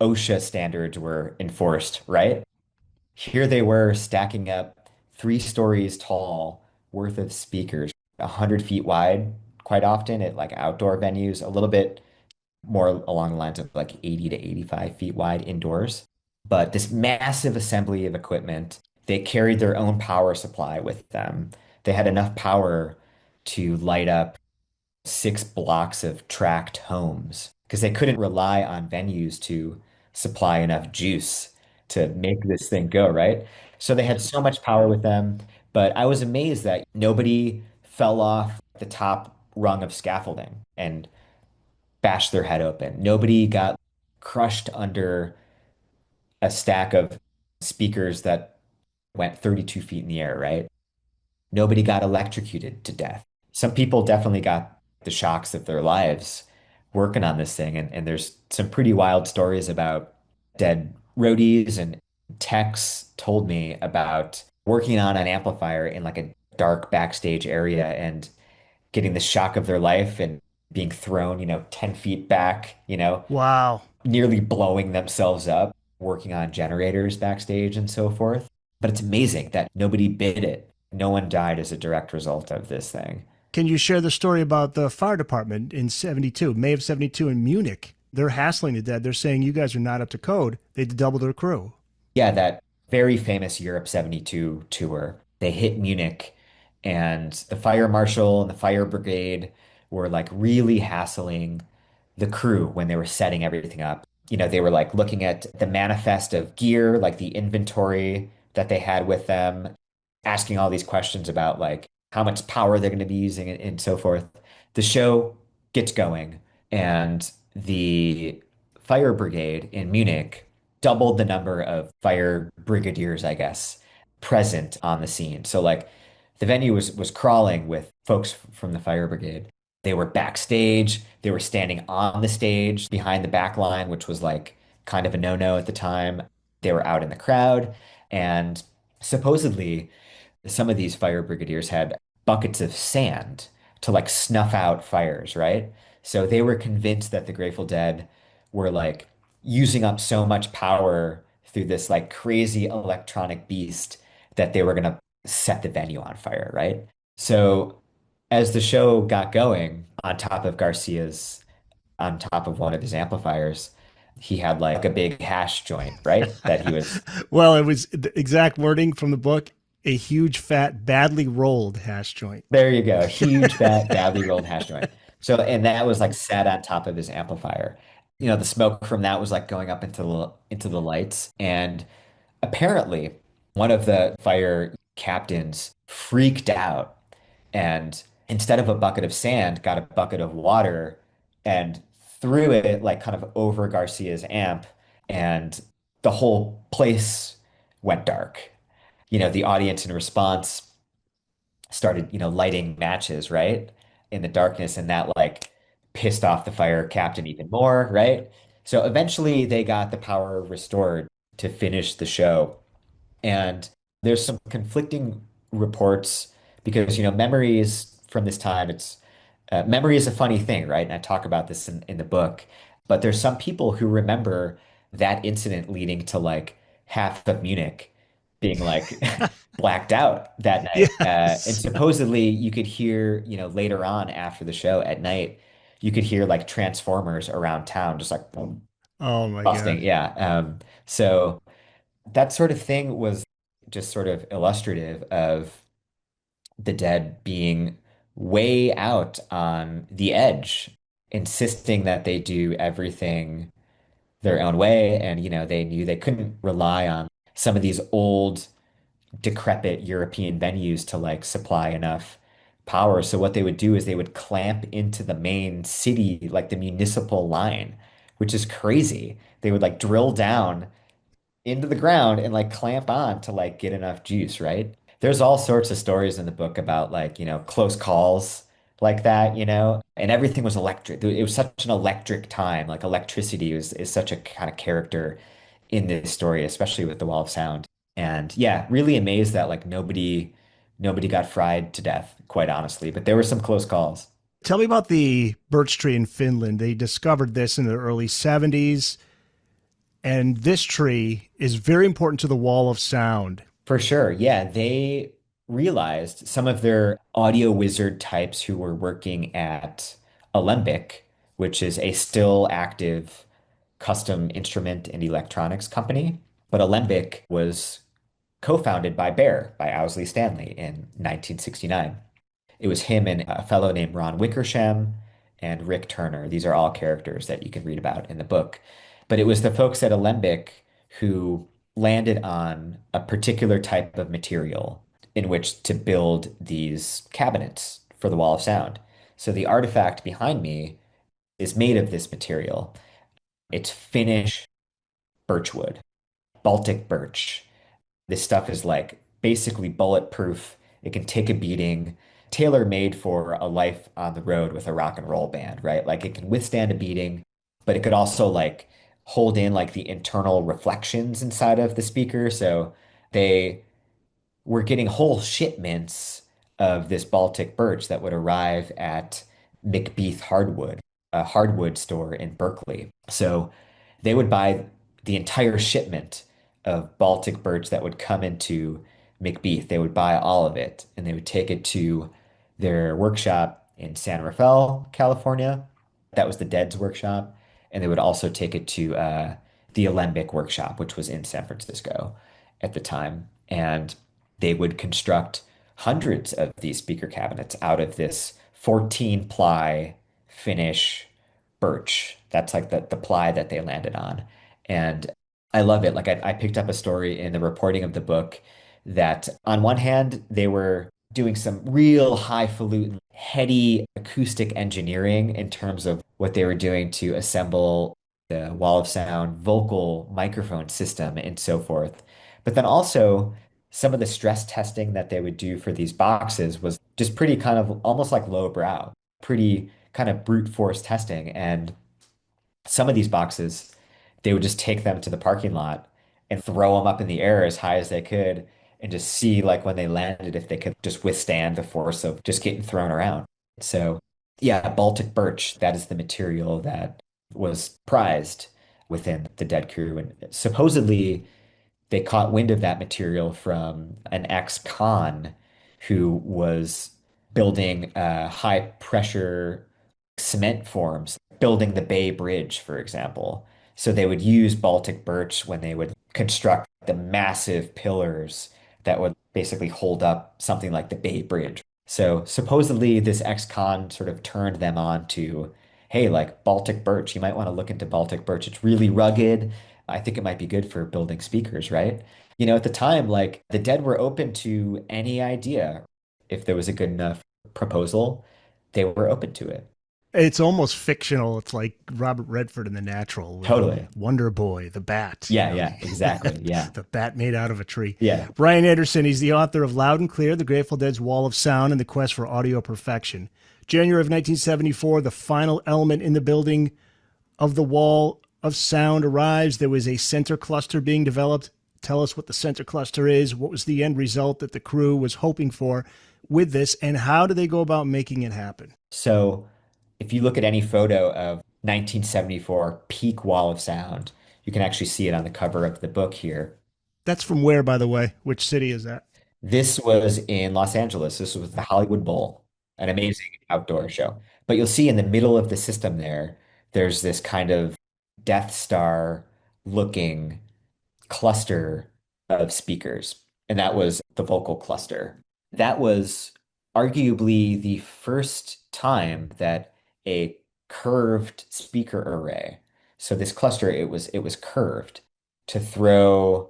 OSHA standards were enforced, right? Here they were stacking up 3 stories tall worth of speakers, 100 feet wide, quite often at like outdoor venues, a little bit more along the lines of like 80 to 85 feet wide indoors. But this massive assembly of equipment, they carried their own power supply with them. They had enough power to light up 6 blocks of tract homes because they couldn't rely on venues to supply enough juice to make this thing go, right? So they had so much power with them. But I was amazed that nobody fell off the top rung of scaffolding and bashed their head open. Nobody got crushed under a stack of speakers that went 32 feet in the air, right? Nobody got electrocuted to death. Some people definitely got the shocks of their lives working on this thing. And there's some pretty wild stories about dead roadies, and techs told me about working on an amplifier in like a dark backstage area and getting the shock of their life and being thrown, 10 feet back, Wow. nearly blowing themselves up, working on generators backstage and so forth. But it's amazing that nobody bid it. No one died as a direct result of this thing. Can you share the story about the fire department in 72, May of 72 in Munich? They're hassling the dead. They're saying you guys are not up to code. They doubled their crew. Yeah, that very famous Europe 72 tour, they hit Munich, and the fire marshal and the fire brigade were like really hassling the crew when they were setting everything up. They were like looking at the manifest of gear, like the inventory that they had with them, asking all these questions about like how much power they're going to be using and so forth. The show gets going, and the fire brigade in Munich doubled the number of fire brigadiers, I guess, present on the scene. So like the venue was crawling with folks from the fire brigade. They were backstage, they were standing on the stage behind the back line, which was like kind of a no-no at the time. They were out in the crowd, and supposedly some of these fire brigadiers had buckets of sand to like snuff out fires, right? So they were convinced that the Grateful Dead were like using up so much power through this like crazy electronic beast that they were going to set the venue on fire, right? So as the show got going, on top of one of his amplifiers, he had like a big hash joint, right? That he was, Well, it was the exact wording from the book: a huge, fat, badly rolled hash joint. there you go, a huge, fat, badly rolled hash joint. So, and that was like sat on top of his amplifier. The smoke from that was like going up into the lights. And apparently, one of the fire captains freaked out and instead of a bucket of sand, got a bucket of water and threw it like kind of over Garcia's amp, and the whole place went dark. The audience in response started, lighting matches, right? In the darkness, and that like pissed off the fire captain even more, right? So eventually they got the power restored to finish the show. And there's some conflicting reports because, memories from this time, memory is a funny thing, right? And I talk about this in the book, but there's some people who remember that incident leading to like half of Munich being like blacked out that night. And Yes. supposedly you could hear, later on after the show at night, you could hear like transformers around town, just like boom, Oh my busting. God. Yeah. So that sort of thing was just sort of illustrative of the dead being way out on the edge, insisting that they do everything their own way. And, they knew they couldn't rely on some of these old, decrepit European venues to like supply enough power. So what they would do is they would clamp into the main city, like the municipal line, which is crazy. They would like drill down into the ground and like clamp on to like get enough juice, right? There's all sorts of stories in the book about like, close calls like that, and everything was electric. It was such an electric time. Like electricity is such a kind of character in this story, especially with the Wall of Sound. And yeah, really amazed that like nobody got fried to death, quite honestly, but there were some close calls. Tell me about the birch tree in Finland. They discovered this in the early 70s, and this tree is very important to the Wall of Sound. For sure. Yeah, they realized some of their audio wizard types who were working at Alembic, which is a still active custom instrument and electronics company. But Alembic was co-founded by by Owsley Stanley in 1969. It was him and a fellow named Ron Wickersham and Rick Turner. These are all characters that you can read about in the book. But it was the folks at Alembic who landed on a particular type of material in which to build these cabinets for the Wall of Sound. So the artifact behind me is made of this material. It's Finnish birchwood, Baltic birch. This stuff is like basically bulletproof. It can take a beating, tailor-made for a life on the road with a rock and roll band, right? Like it can withstand a beating, but it could also like hold in like the internal reflections inside of the speaker. So they were getting whole shipments of this Baltic birch that would arrive at McBeath Hardwood, a hardwood store in Berkeley. So they would buy the entire shipment of Baltic birch that would come into McBeath. They would buy all of it and they would take it to their workshop in San Rafael, California. That was the Dead's workshop. And they would also take it to the Alembic workshop, which was in San Francisco at the time. And they would construct hundreds of these speaker cabinets out of this 14 ply Finnish birch. That's like the ply that they landed on. And I love it. Like I picked up a story in the reporting of the book that on one hand, they were doing some real highfalutin, heady acoustic engineering in terms of what they were doing to assemble the Wall of Sound vocal microphone system and so forth. But then also some of the stress testing that they would do for these boxes was just pretty kind of almost like lowbrow, pretty kind of brute force testing. And some of these boxes, they would just take them to the parking lot and throw them up in the air as high as they could and just see like when they landed if they could just withstand the force of just getting thrown around. So yeah, Baltic birch, that is the material that was prized within the Dead crew. And supposedly they caught wind of that material from an ex-con who was building high pressure cement forms, building the Bay Bridge, for example. So they would use Baltic birch when they would construct the massive pillars that would basically hold up something like the Bay Bridge. So supposedly this ex-con sort of turned them on to, hey, like Baltic birch, you might want to look into Baltic birch. It's really rugged. I think it might be good for building speakers, right? At the time, like the dead were open to any idea. If there was a good enough proposal, they were open to it. It's almost fictional. It's like Robert Redford in The Natural with Totally. Wonder Boy, the bat, Yeah, yeah, exactly. Yeah. the bat made out of a tree. Yeah. Brian Anderson, he's the author of Loud and Clear, The Grateful Dead's Wall of Sound and the Quest for Audio Perfection. January of 1974, the final element in the building of the Wall of Sound arrives. There was a center cluster being developed. Tell us what the center cluster is. What was the end result that the crew was hoping for with this, and how do they go about making it happen? So if you look at any photo of 1974 peak wall of sound, you can actually see it on the cover of the book here. That's from where, by the way? Which city is that? This was in Los Angeles. This was the Hollywood Bowl, an amazing outdoor show. But you'll see in the middle of the system there, there's this kind of Death Star looking cluster of speakers, and that was the vocal cluster. That was arguably the first time that a curved speaker array, so this cluster, it was curved to throw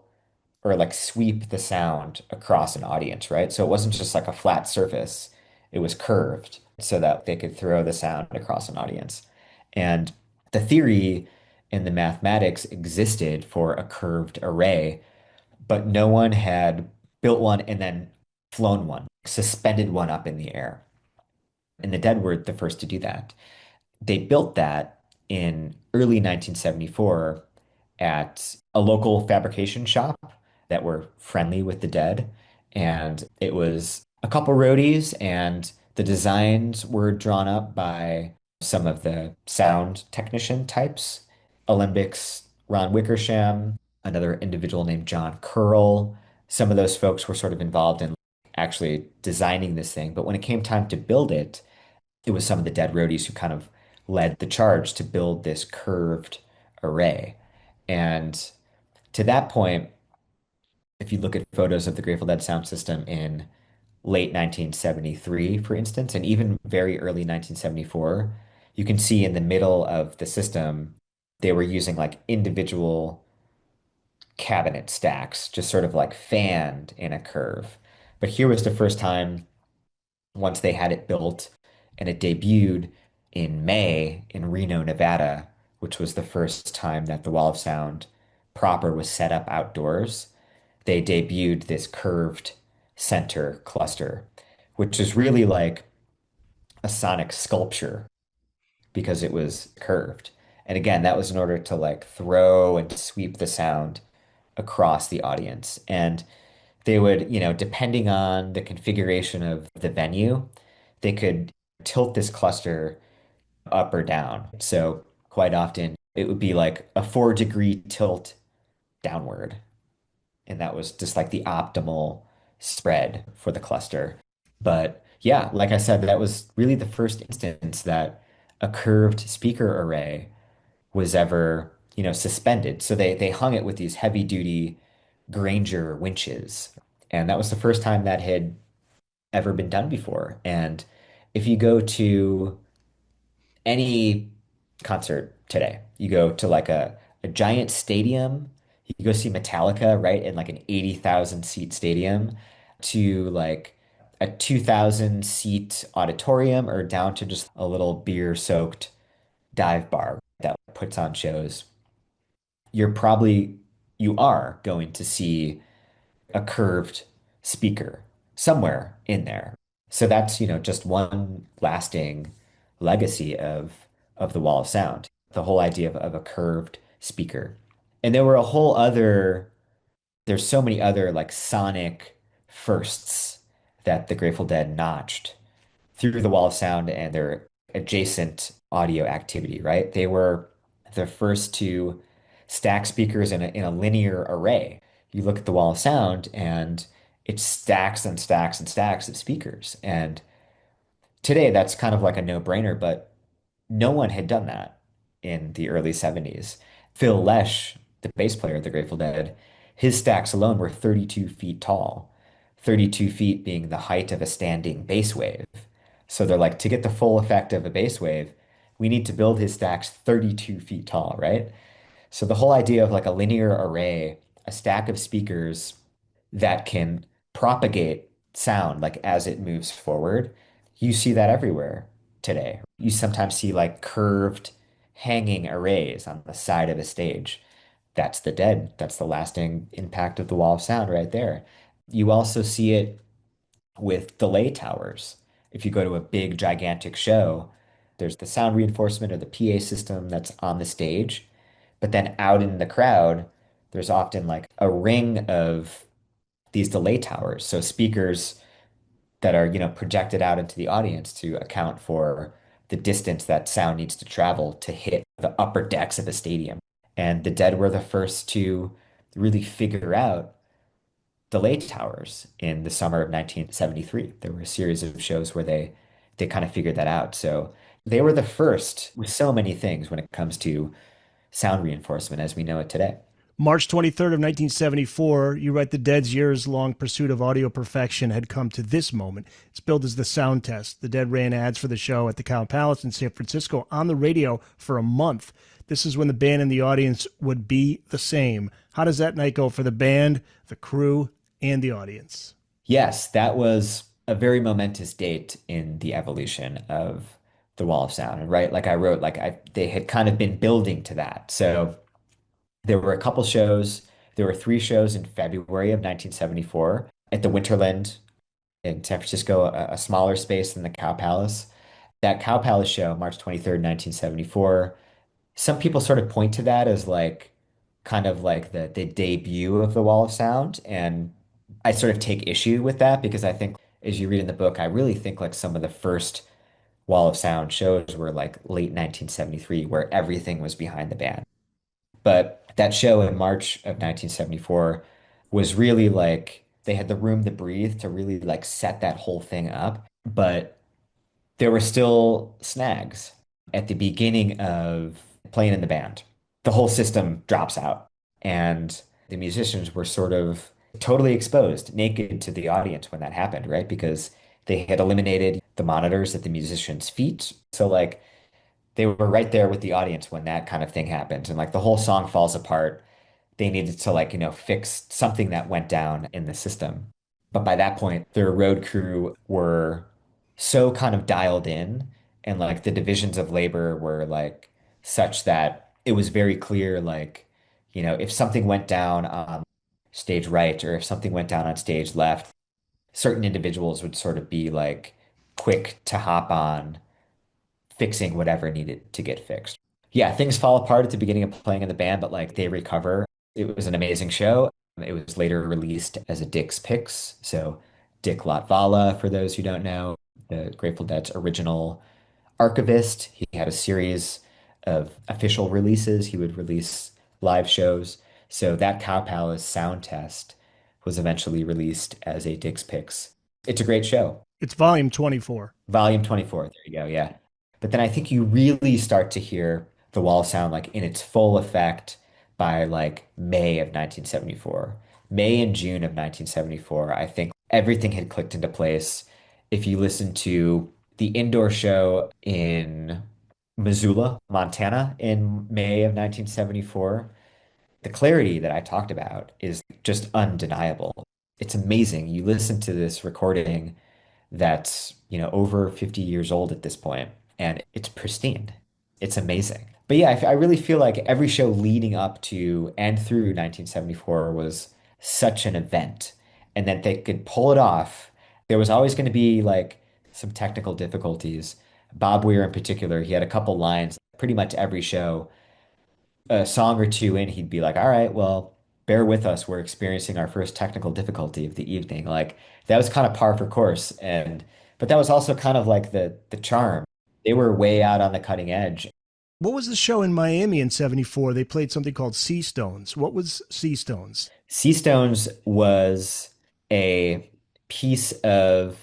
or like sweep the sound across an audience, right? So it wasn't just like a flat surface, it was curved so that they could throw the sound across an audience. And the theory and the mathematics existed for a curved array, but no one had built one and then flown one, suspended one up in the air. And the Dead were the first to do that. They built that in early 1974 at a local fabrication shop that were friendly with the Dead. And it was a couple roadies, and the designs were drawn up by some of the sound technician types. Alembics, Ron Wickersham, another individual named John Curl. Some of those folks were sort of involved in actually designing this thing. But when it came time to build it, it was some of the Dead roadies who kind of led the charge to build this curved array. And to that point, if you look at photos of the Grateful Dead sound system in late 1973, for instance, and even very early 1974, you can see in the middle of the system, they were using like individual cabinet stacks, just sort of like fanned in a curve. But here was the first time, once they had it built and it debuted in May in Reno, Nevada, which was the first time that the Wall of Sound proper was set up outdoors. They debuted this curved center cluster, which is really like a sonic sculpture because it was curved. And again, that was in order to like throw and sweep the sound across the audience. And they would, depending on the configuration of the venue, they could tilt this cluster up or down. So quite often it would be like a 4-degree tilt downward. And that was just like the optimal spread for the cluster. But yeah, like I said, that was really the first instance that a curved speaker array was ever, suspended. So they hung it with these heavy duty Granger winches. And that was the first time that had ever been done before. And if you go to any concert today, you go to like a giant stadium, you go see Metallica, right, in like an 80,000 seat stadium, to like a 2,000 seat auditorium, or down to just a little beer soaked dive bar that puts on shows. You're probably, you are going to see a curved speaker somewhere in there. So that's, just one lasting legacy of the Wall of Sound, the whole idea of a curved speaker. And there were a whole other, there's so many other like sonic firsts that the Grateful Dead notched through the Wall of Sound and their adjacent audio activity, right? They were the first to stack speakers in a linear array. You look at the Wall of Sound and it stacks and stacks and stacks of speakers. And Today, that's kind of like a no-brainer, but no one had done that in the early 70s. Phil Lesh, the bass player of the Grateful Dead, his stacks alone were 32 feet tall, 32 feet being the height of a standing bass wave. So they're like, to get the full effect of a bass wave, we need to build his stacks 32 feet tall, right? So the whole idea of like a linear array, a stack of speakers that can propagate sound like as it moves forward, you see that everywhere today. You sometimes see like curved hanging arrays on the side of a stage. That's the dead. That's the lasting impact of the wall of sound right there. You also see it with delay towers. If you go to a big, gigantic show, there's the sound reinforcement or the PA system that's on the stage. But then out in the crowd, there's often like a ring of these delay towers. So speakers that are, projected out into the audience to account for the distance that sound needs to travel to hit the upper decks of a stadium. And the Dead were the first to really figure out delay towers in the summer of 1973. There were a series of shows where they kind of figured that out. So they were the first with so many things when it comes to sound reinforcement as we know it today. March 23rd of 1974, you write the Dead's years-long pursuit of audio perfection had come to this moment. It's billed as the sound test. The Dead ran ads for the show at the Cow Palace in San Francisco on the radio for a month. This is when the band and the audience would be the same. How does that night go for the band, the crew, and the audience? Yes, that was a very momentous date in the evolution of the Wall of Sound. And right, like I wrote, they had kind of been building to that. So there were a couple shows. There were three shows in February of 1974 at the Winterland in San Francisco, a smaller space than the Cow Palace. That Cow Palace show, March 23rd, 1974, some people sort of point to that as like kind of like the debut of the Wall of Sound. And I sort of take issue with that because I think as you read in the book, I really think like some of the first Wall of Sound shows were like late 1973, where everything was behind the band. But that show in March of 1974 was really like they had the room to breathe to really like set that whole thing up. But there were still snags at the beginning of playing in the band. The whole system drops out, and the musicians were sort of totally exposed, naked to the audience when that happened, right? Because they had eliminated the monitors at the musicians' feet. So, like, they were right there with the audience when that kind of thing happened. And, like, the whole song falls apart. They needed to, like, fix something that went down in the system. But by that point, their road crew were so kind of dialed in, and like the divisions of labor were like such that it was very clear, like, if something went down on stage right or if something went down on stage left, certain individuals would sort of be like quick to hop on fixing whatever needed to get fixed. Yeah, things fall apart at the beginning of playing in the band, but like they recover. It was an amazing show. It was later released as a Dick's Picks. So Dick Latvala, for those who don't know, the Grateful Dead's original archivist. He had a series of official releases. He would release live shows. So that Cow Palace sound test was eventually released as a Dick's Picks. It's a great show. It's volume 24. Volume 24. There you go. Yeah. But then I think you really start to hear the wall sound like in its full effect by like May of 1974. May and June of 1974, I think everything had clicked into place. If you listen to the indoor show in Missoula, Montana in May of 1974, the clarity that I talked about is just undeniable. It's amazing. You listen to this recording that's, over 50 years old at this point, and it's pristine. It's amazing. But yeah, I really feel like every show leading up to and through 1974 was such an event, and that they could pull it off. There was always going to be like some technical difficulties. Bob Weir in particular, he had a couple lines pretty much every show, a song or two in, he'd be like, all right, well, bear with us. We're experiencing our first technical difficulty of the evening. Like that was kind of par for course. But that was also kind of like the charm. They were way out on the cutting edge. What was the show in Miami in 74? They played something called Seastones. What was Seastones? Seastones was a piece of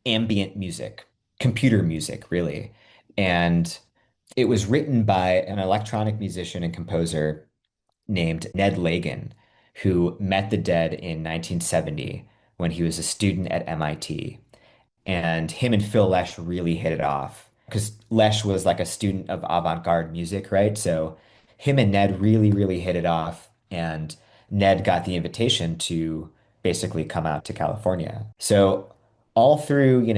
ambient music. computer music, really. And it was written by an electronic musician and composer named Ned Lagan, who met the Dead in 1970 when he was a student at MIT. And him and Phil Lesh really hit it off because Lesh was like a student of avant-garde music, right? So him and Ned really, really hit it off. And Ned got the invitation to basically come out to California. So all through,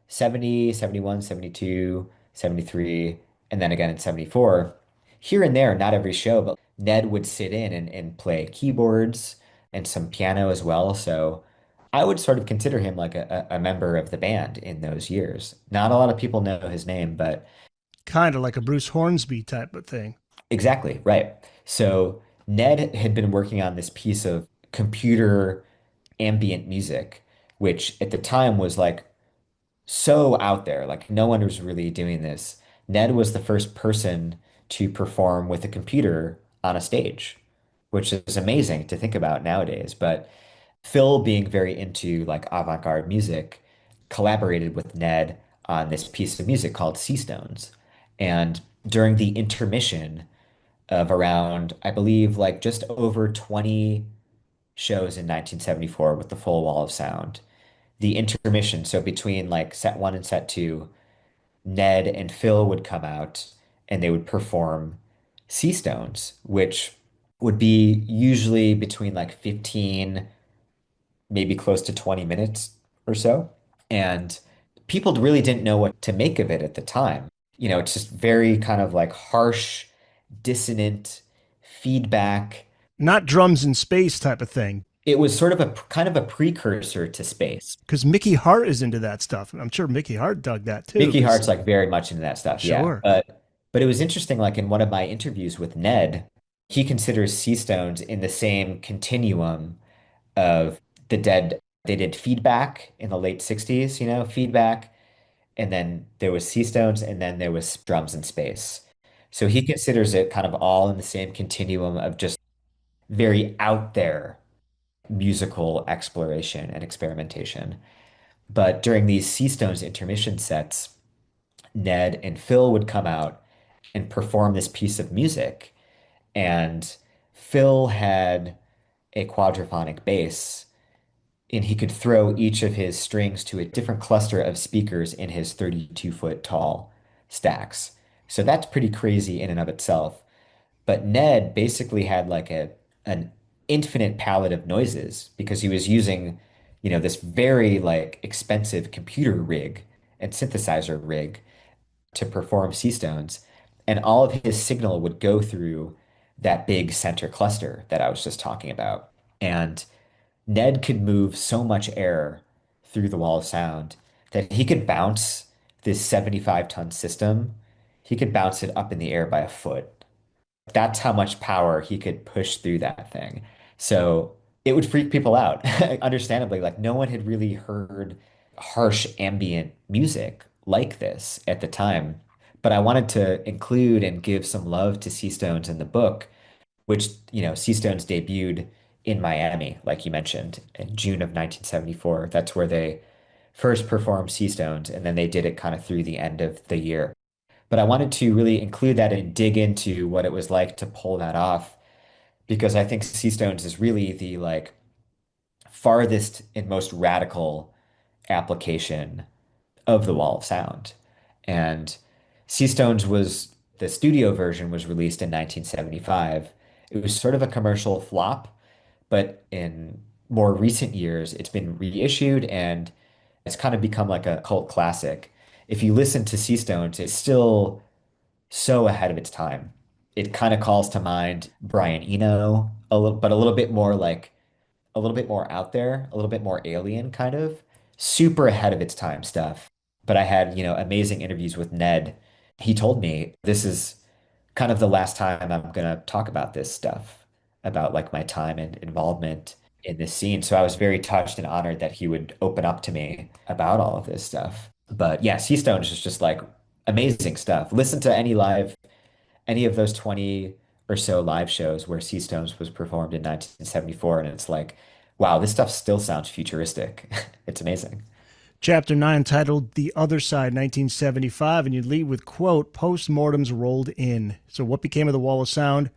70, 71, 72, 73, and then again in 74, here and there, not every show, but Ned would sit in and play keyboards and some piano as well. So I would sort of consider him like a member of the band in those years. Not a lot of people know his name, but Kind of like a Bruce Hornsby type of thing. exactly, right. So Ned had been working on this piece of computer ambient music, which at the time was like so out there. Like no one was really doing this. Ned was the first person to perform with a computer on a stage, which is amazing to think about nowadays. But Phil, being very into like avant-garde music, collaborated with Ned on this piece of music called Seastones. And during the intermission of around, I believe, like just over 20 shows in 1974 with the full wall of sound, the intermission, so between like set one and set two, Ned and Phil would come out and they would perform Seastones, which would be usually between like 15 maybe close to 20 minutes or so. And people really didn't know what to make of it at the time. It's just very kind of like harsh, dissonant feedback. Not drums in space type of thing. It was sort of a kind of a precursor to space. Because Mickey Hart is into that stuff. I'm sure Mickey Hart dug that too. Mickey Because Hart's like very much into that stuff, yeah. sure, But it was interesting, like in one of my interviews with Ned, he considers Seastones in the same continuum of the Dead. They did Feedback in the late 60s, Feedback. And then there was Seastones, and then there was Drums in Space. So he considers it kind of all in the same continuum of just very out there musical exploration and experimentation. But during these Seastones intermission sets, Ned and Phil would come out and perform this piece of music. And Phil had a quadraphonic bass and he could throw each of his strings to a different cluster of speakers in his 32-foot tall stacks. So that's pretty crazy in and of itself. But Ned basically had like an infinite palette of noises because he was using, this very like expensive computer rig and synthesizer rig to perform Seastones. And all of his signal would go through that big center cluster that I was just talking about. And Ned could move so much air through the wall of sound that he could bounce this 75-ton system. He could bounce it up in the air by a foot. That's how much power he could push through that thing. So it would freak people out, understandably. Like no one had really heard harsh ambient music like this at the time. But I wanted to include and give some love to Seastones in the book, which, Seastones debuted in Miami, like you mentioned, in June of 1974. That's where they first performed Seastones, and then they did it kind of through the end of the year. But I wanted to really include that and dig into what it was like to pull that off because I think Seastones is really the like farthest and most radical application of the wall of sound. And Seastones was the studio version was released in 1975. It was sort of a commercial flop, but in more recent years, it's been reissued and it's kind of become like a cult classic. If you listen to Seastones, it's still so ahead of its time. It kind of calls to mind Brian Eno a little, but a little bit more like a little bit more out there, a little bit more alien kind of, super ahead of its time stuff. But I had, amazing interviews with Ned. He told me this is kind of the last time I'm going to talk about this stuff, about like my time and involvement in this scene. So I was very touched and honored that he would open up to me about all of this stuff. But yeah, Seastones is just like amazing stuff. Listen to any of those 20 or so live shows where Seastones was performed in 1974, and it's like, wow, this stuff still sounds futuristic. It's amazing. Chapter 9 titled The Other Side 1975, and you lead with quote, postmortems rolled in. So what became of the Wall of Sound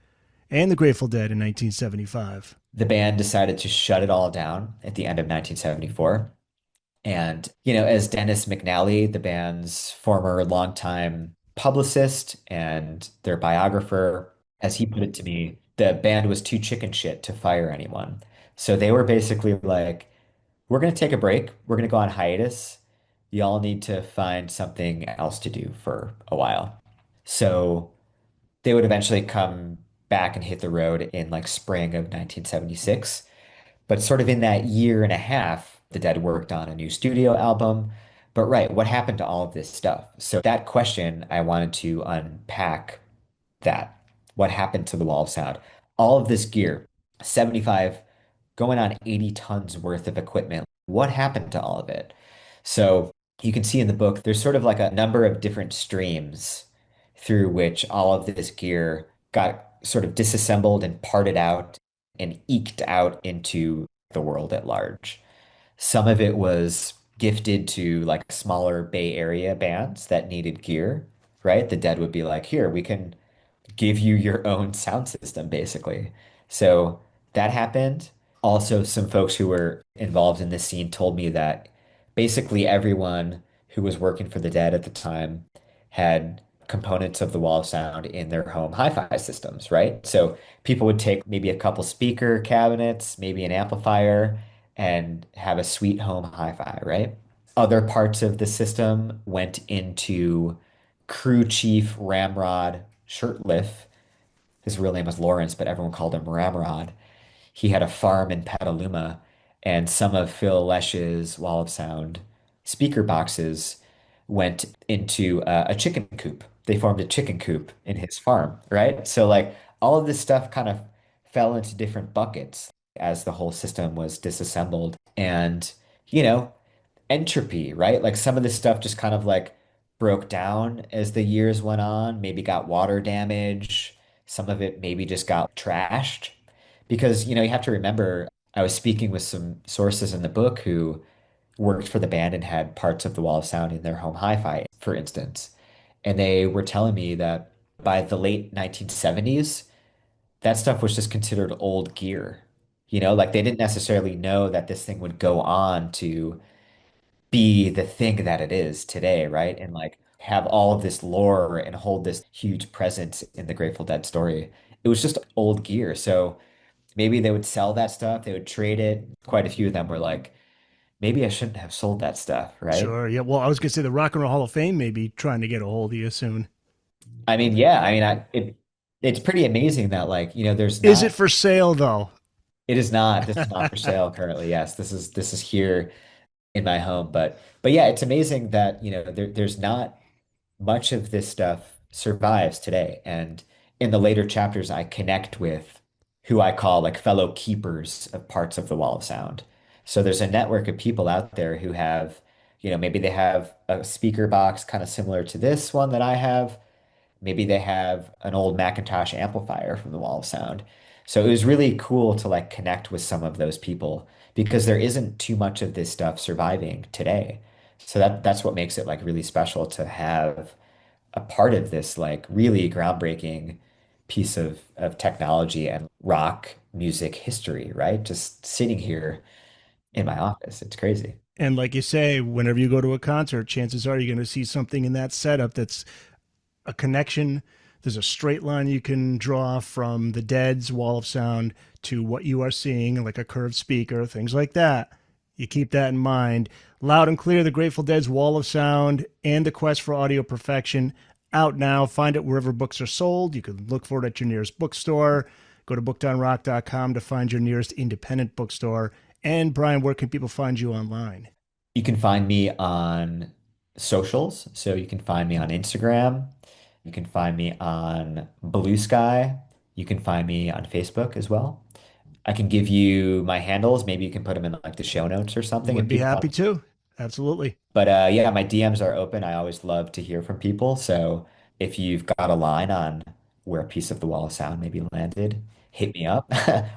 and the Grateful Dead in 1975? The band decided to shut it all down at the end of 1974. And, as Dennis McNally, the band's former longtime publicist and their biographer, as he put it to me, the band was too chicken shit to fire anyone. So they were basically like, we're going to take a break. We're going to go on hiatus. Y'all need to find something else to do for a while. So they would eventually come back and hit the road in like spring of 1976. But sort of in that year and a half, the Dead worked on a new studio album. But right, what happened to all of this stuff? So that question, I wanted to unpack that. What happened to the Wall of Sound? All of this gear, 75 going on 80 tons worth of equipment. What happened to all of it? So you can see in the book, there's sort of like a number of different streams through which all of this gear got sort of disassembled and parted out and eked out into the world at large. Some of it was gifted to like smaller Bay Area bands that needed gear, right? The Dead would be like, here, we can give you your own sound system, basically. So that happened. Also, some folks who were involved in this scene told me that basically everyone who was working for the Dead at the time had components of the Wall of Sound in their home hi-fi systems, right? So people would take maybe a couple speaker cabinets, maybe an amplifier, and have a sweet home hi-fi, right? Other parts of the system went into crew chief Ramrod Shirtliff. His real name was Lawrence, but everyone called him Ramrod. He had a farm in Petaluma, and some of Phil Lesh's Wall of Sound speaker boxes went into a chicken coop. They formed a chicken coop in his farm, right? So, like, all of this stuff kind of fell into different buckets as the whole system was disassembled. And, you know, entropy, right? Like some of this stuff just kind of like broke down as the years went on, maybe got water damage. Some of it maybe just got trashed. Because, you have to remember, I was speaking with some sources in the book who worked for the band and had parts of the Wall of Sound in their home hi-fi, for instance. And they were telling me that by the late 1970s, that stuff was just considered old gear. Like they didn't necessarily know that this thing would go on to be the thing that it is today, right? And like have all of this lore and hold this huge presence in the Grateful Dead story. It was just old gear. So maybe they would sell that stuff, they would trade it. Quite a few of them were like, maybe I shouldn't have sold that stuff, right? Sure. Yeah. Well, I was going to say the Rock and Roll Hall of Fame may be trying to get a hold of you soon. I mean, yeah, I mean, it's pretty amazing that like, there's Is it not, for sale, though? it is not, this is not for sale currently. Yes, this is here in my home, but yeah, it's amazing that, there's not much of this stuff survives today. And in the later chapters, I connect with who I call like fellow keepers of parts of the Wall of Sound. So there's a network of people out there who have, maybe they have a speaker box kind of similar to this one that I have. Maybe they have an old Macintosh amplifier from the Wall of Sound. So it was really cool to like connect with some of those people because there isn't too much of this stuff surviving today. So that's what makes it like really special to have a part of this like really groundbreaking piece of technology and rock music history, right? Just sitting here in my office. It's crazy. And like you say, whenever you go to a concert, chances are you're going to see something in that setup that's a connection. There's a straight line you can draw from the Dead's Wall of Sound to what you are seeing, like a curved speaker, things like that. You keep that in mind. Loud and Clear, the Grateful Dead's Wall of Sound and the Quest for Audio Perfection, out now. Find it wherever books are sold. You can look for it at your nearest bookstore. Go to bookedonrock.com to find your nearest independent bookstore. And Brian, where can people find you online? You can find me on socials. So you can find me on Instagram. You can find me on Blue Sky. You can find me on Facebook as well. I can give you my handles. Maybe you can put them in like the show notes or something Would if be people happy want. to. Absolutely. But yeah, my DMs are open. I always love to hear from people. So if you've got a line on where a piece of the Wall of Sound maybe landed, hit me up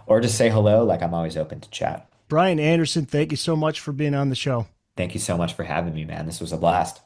or just say hello. Like I'm always open to chat. Brian Anderson, thank you so much for being on the show. Thank you so much for having me, man. This was a blast.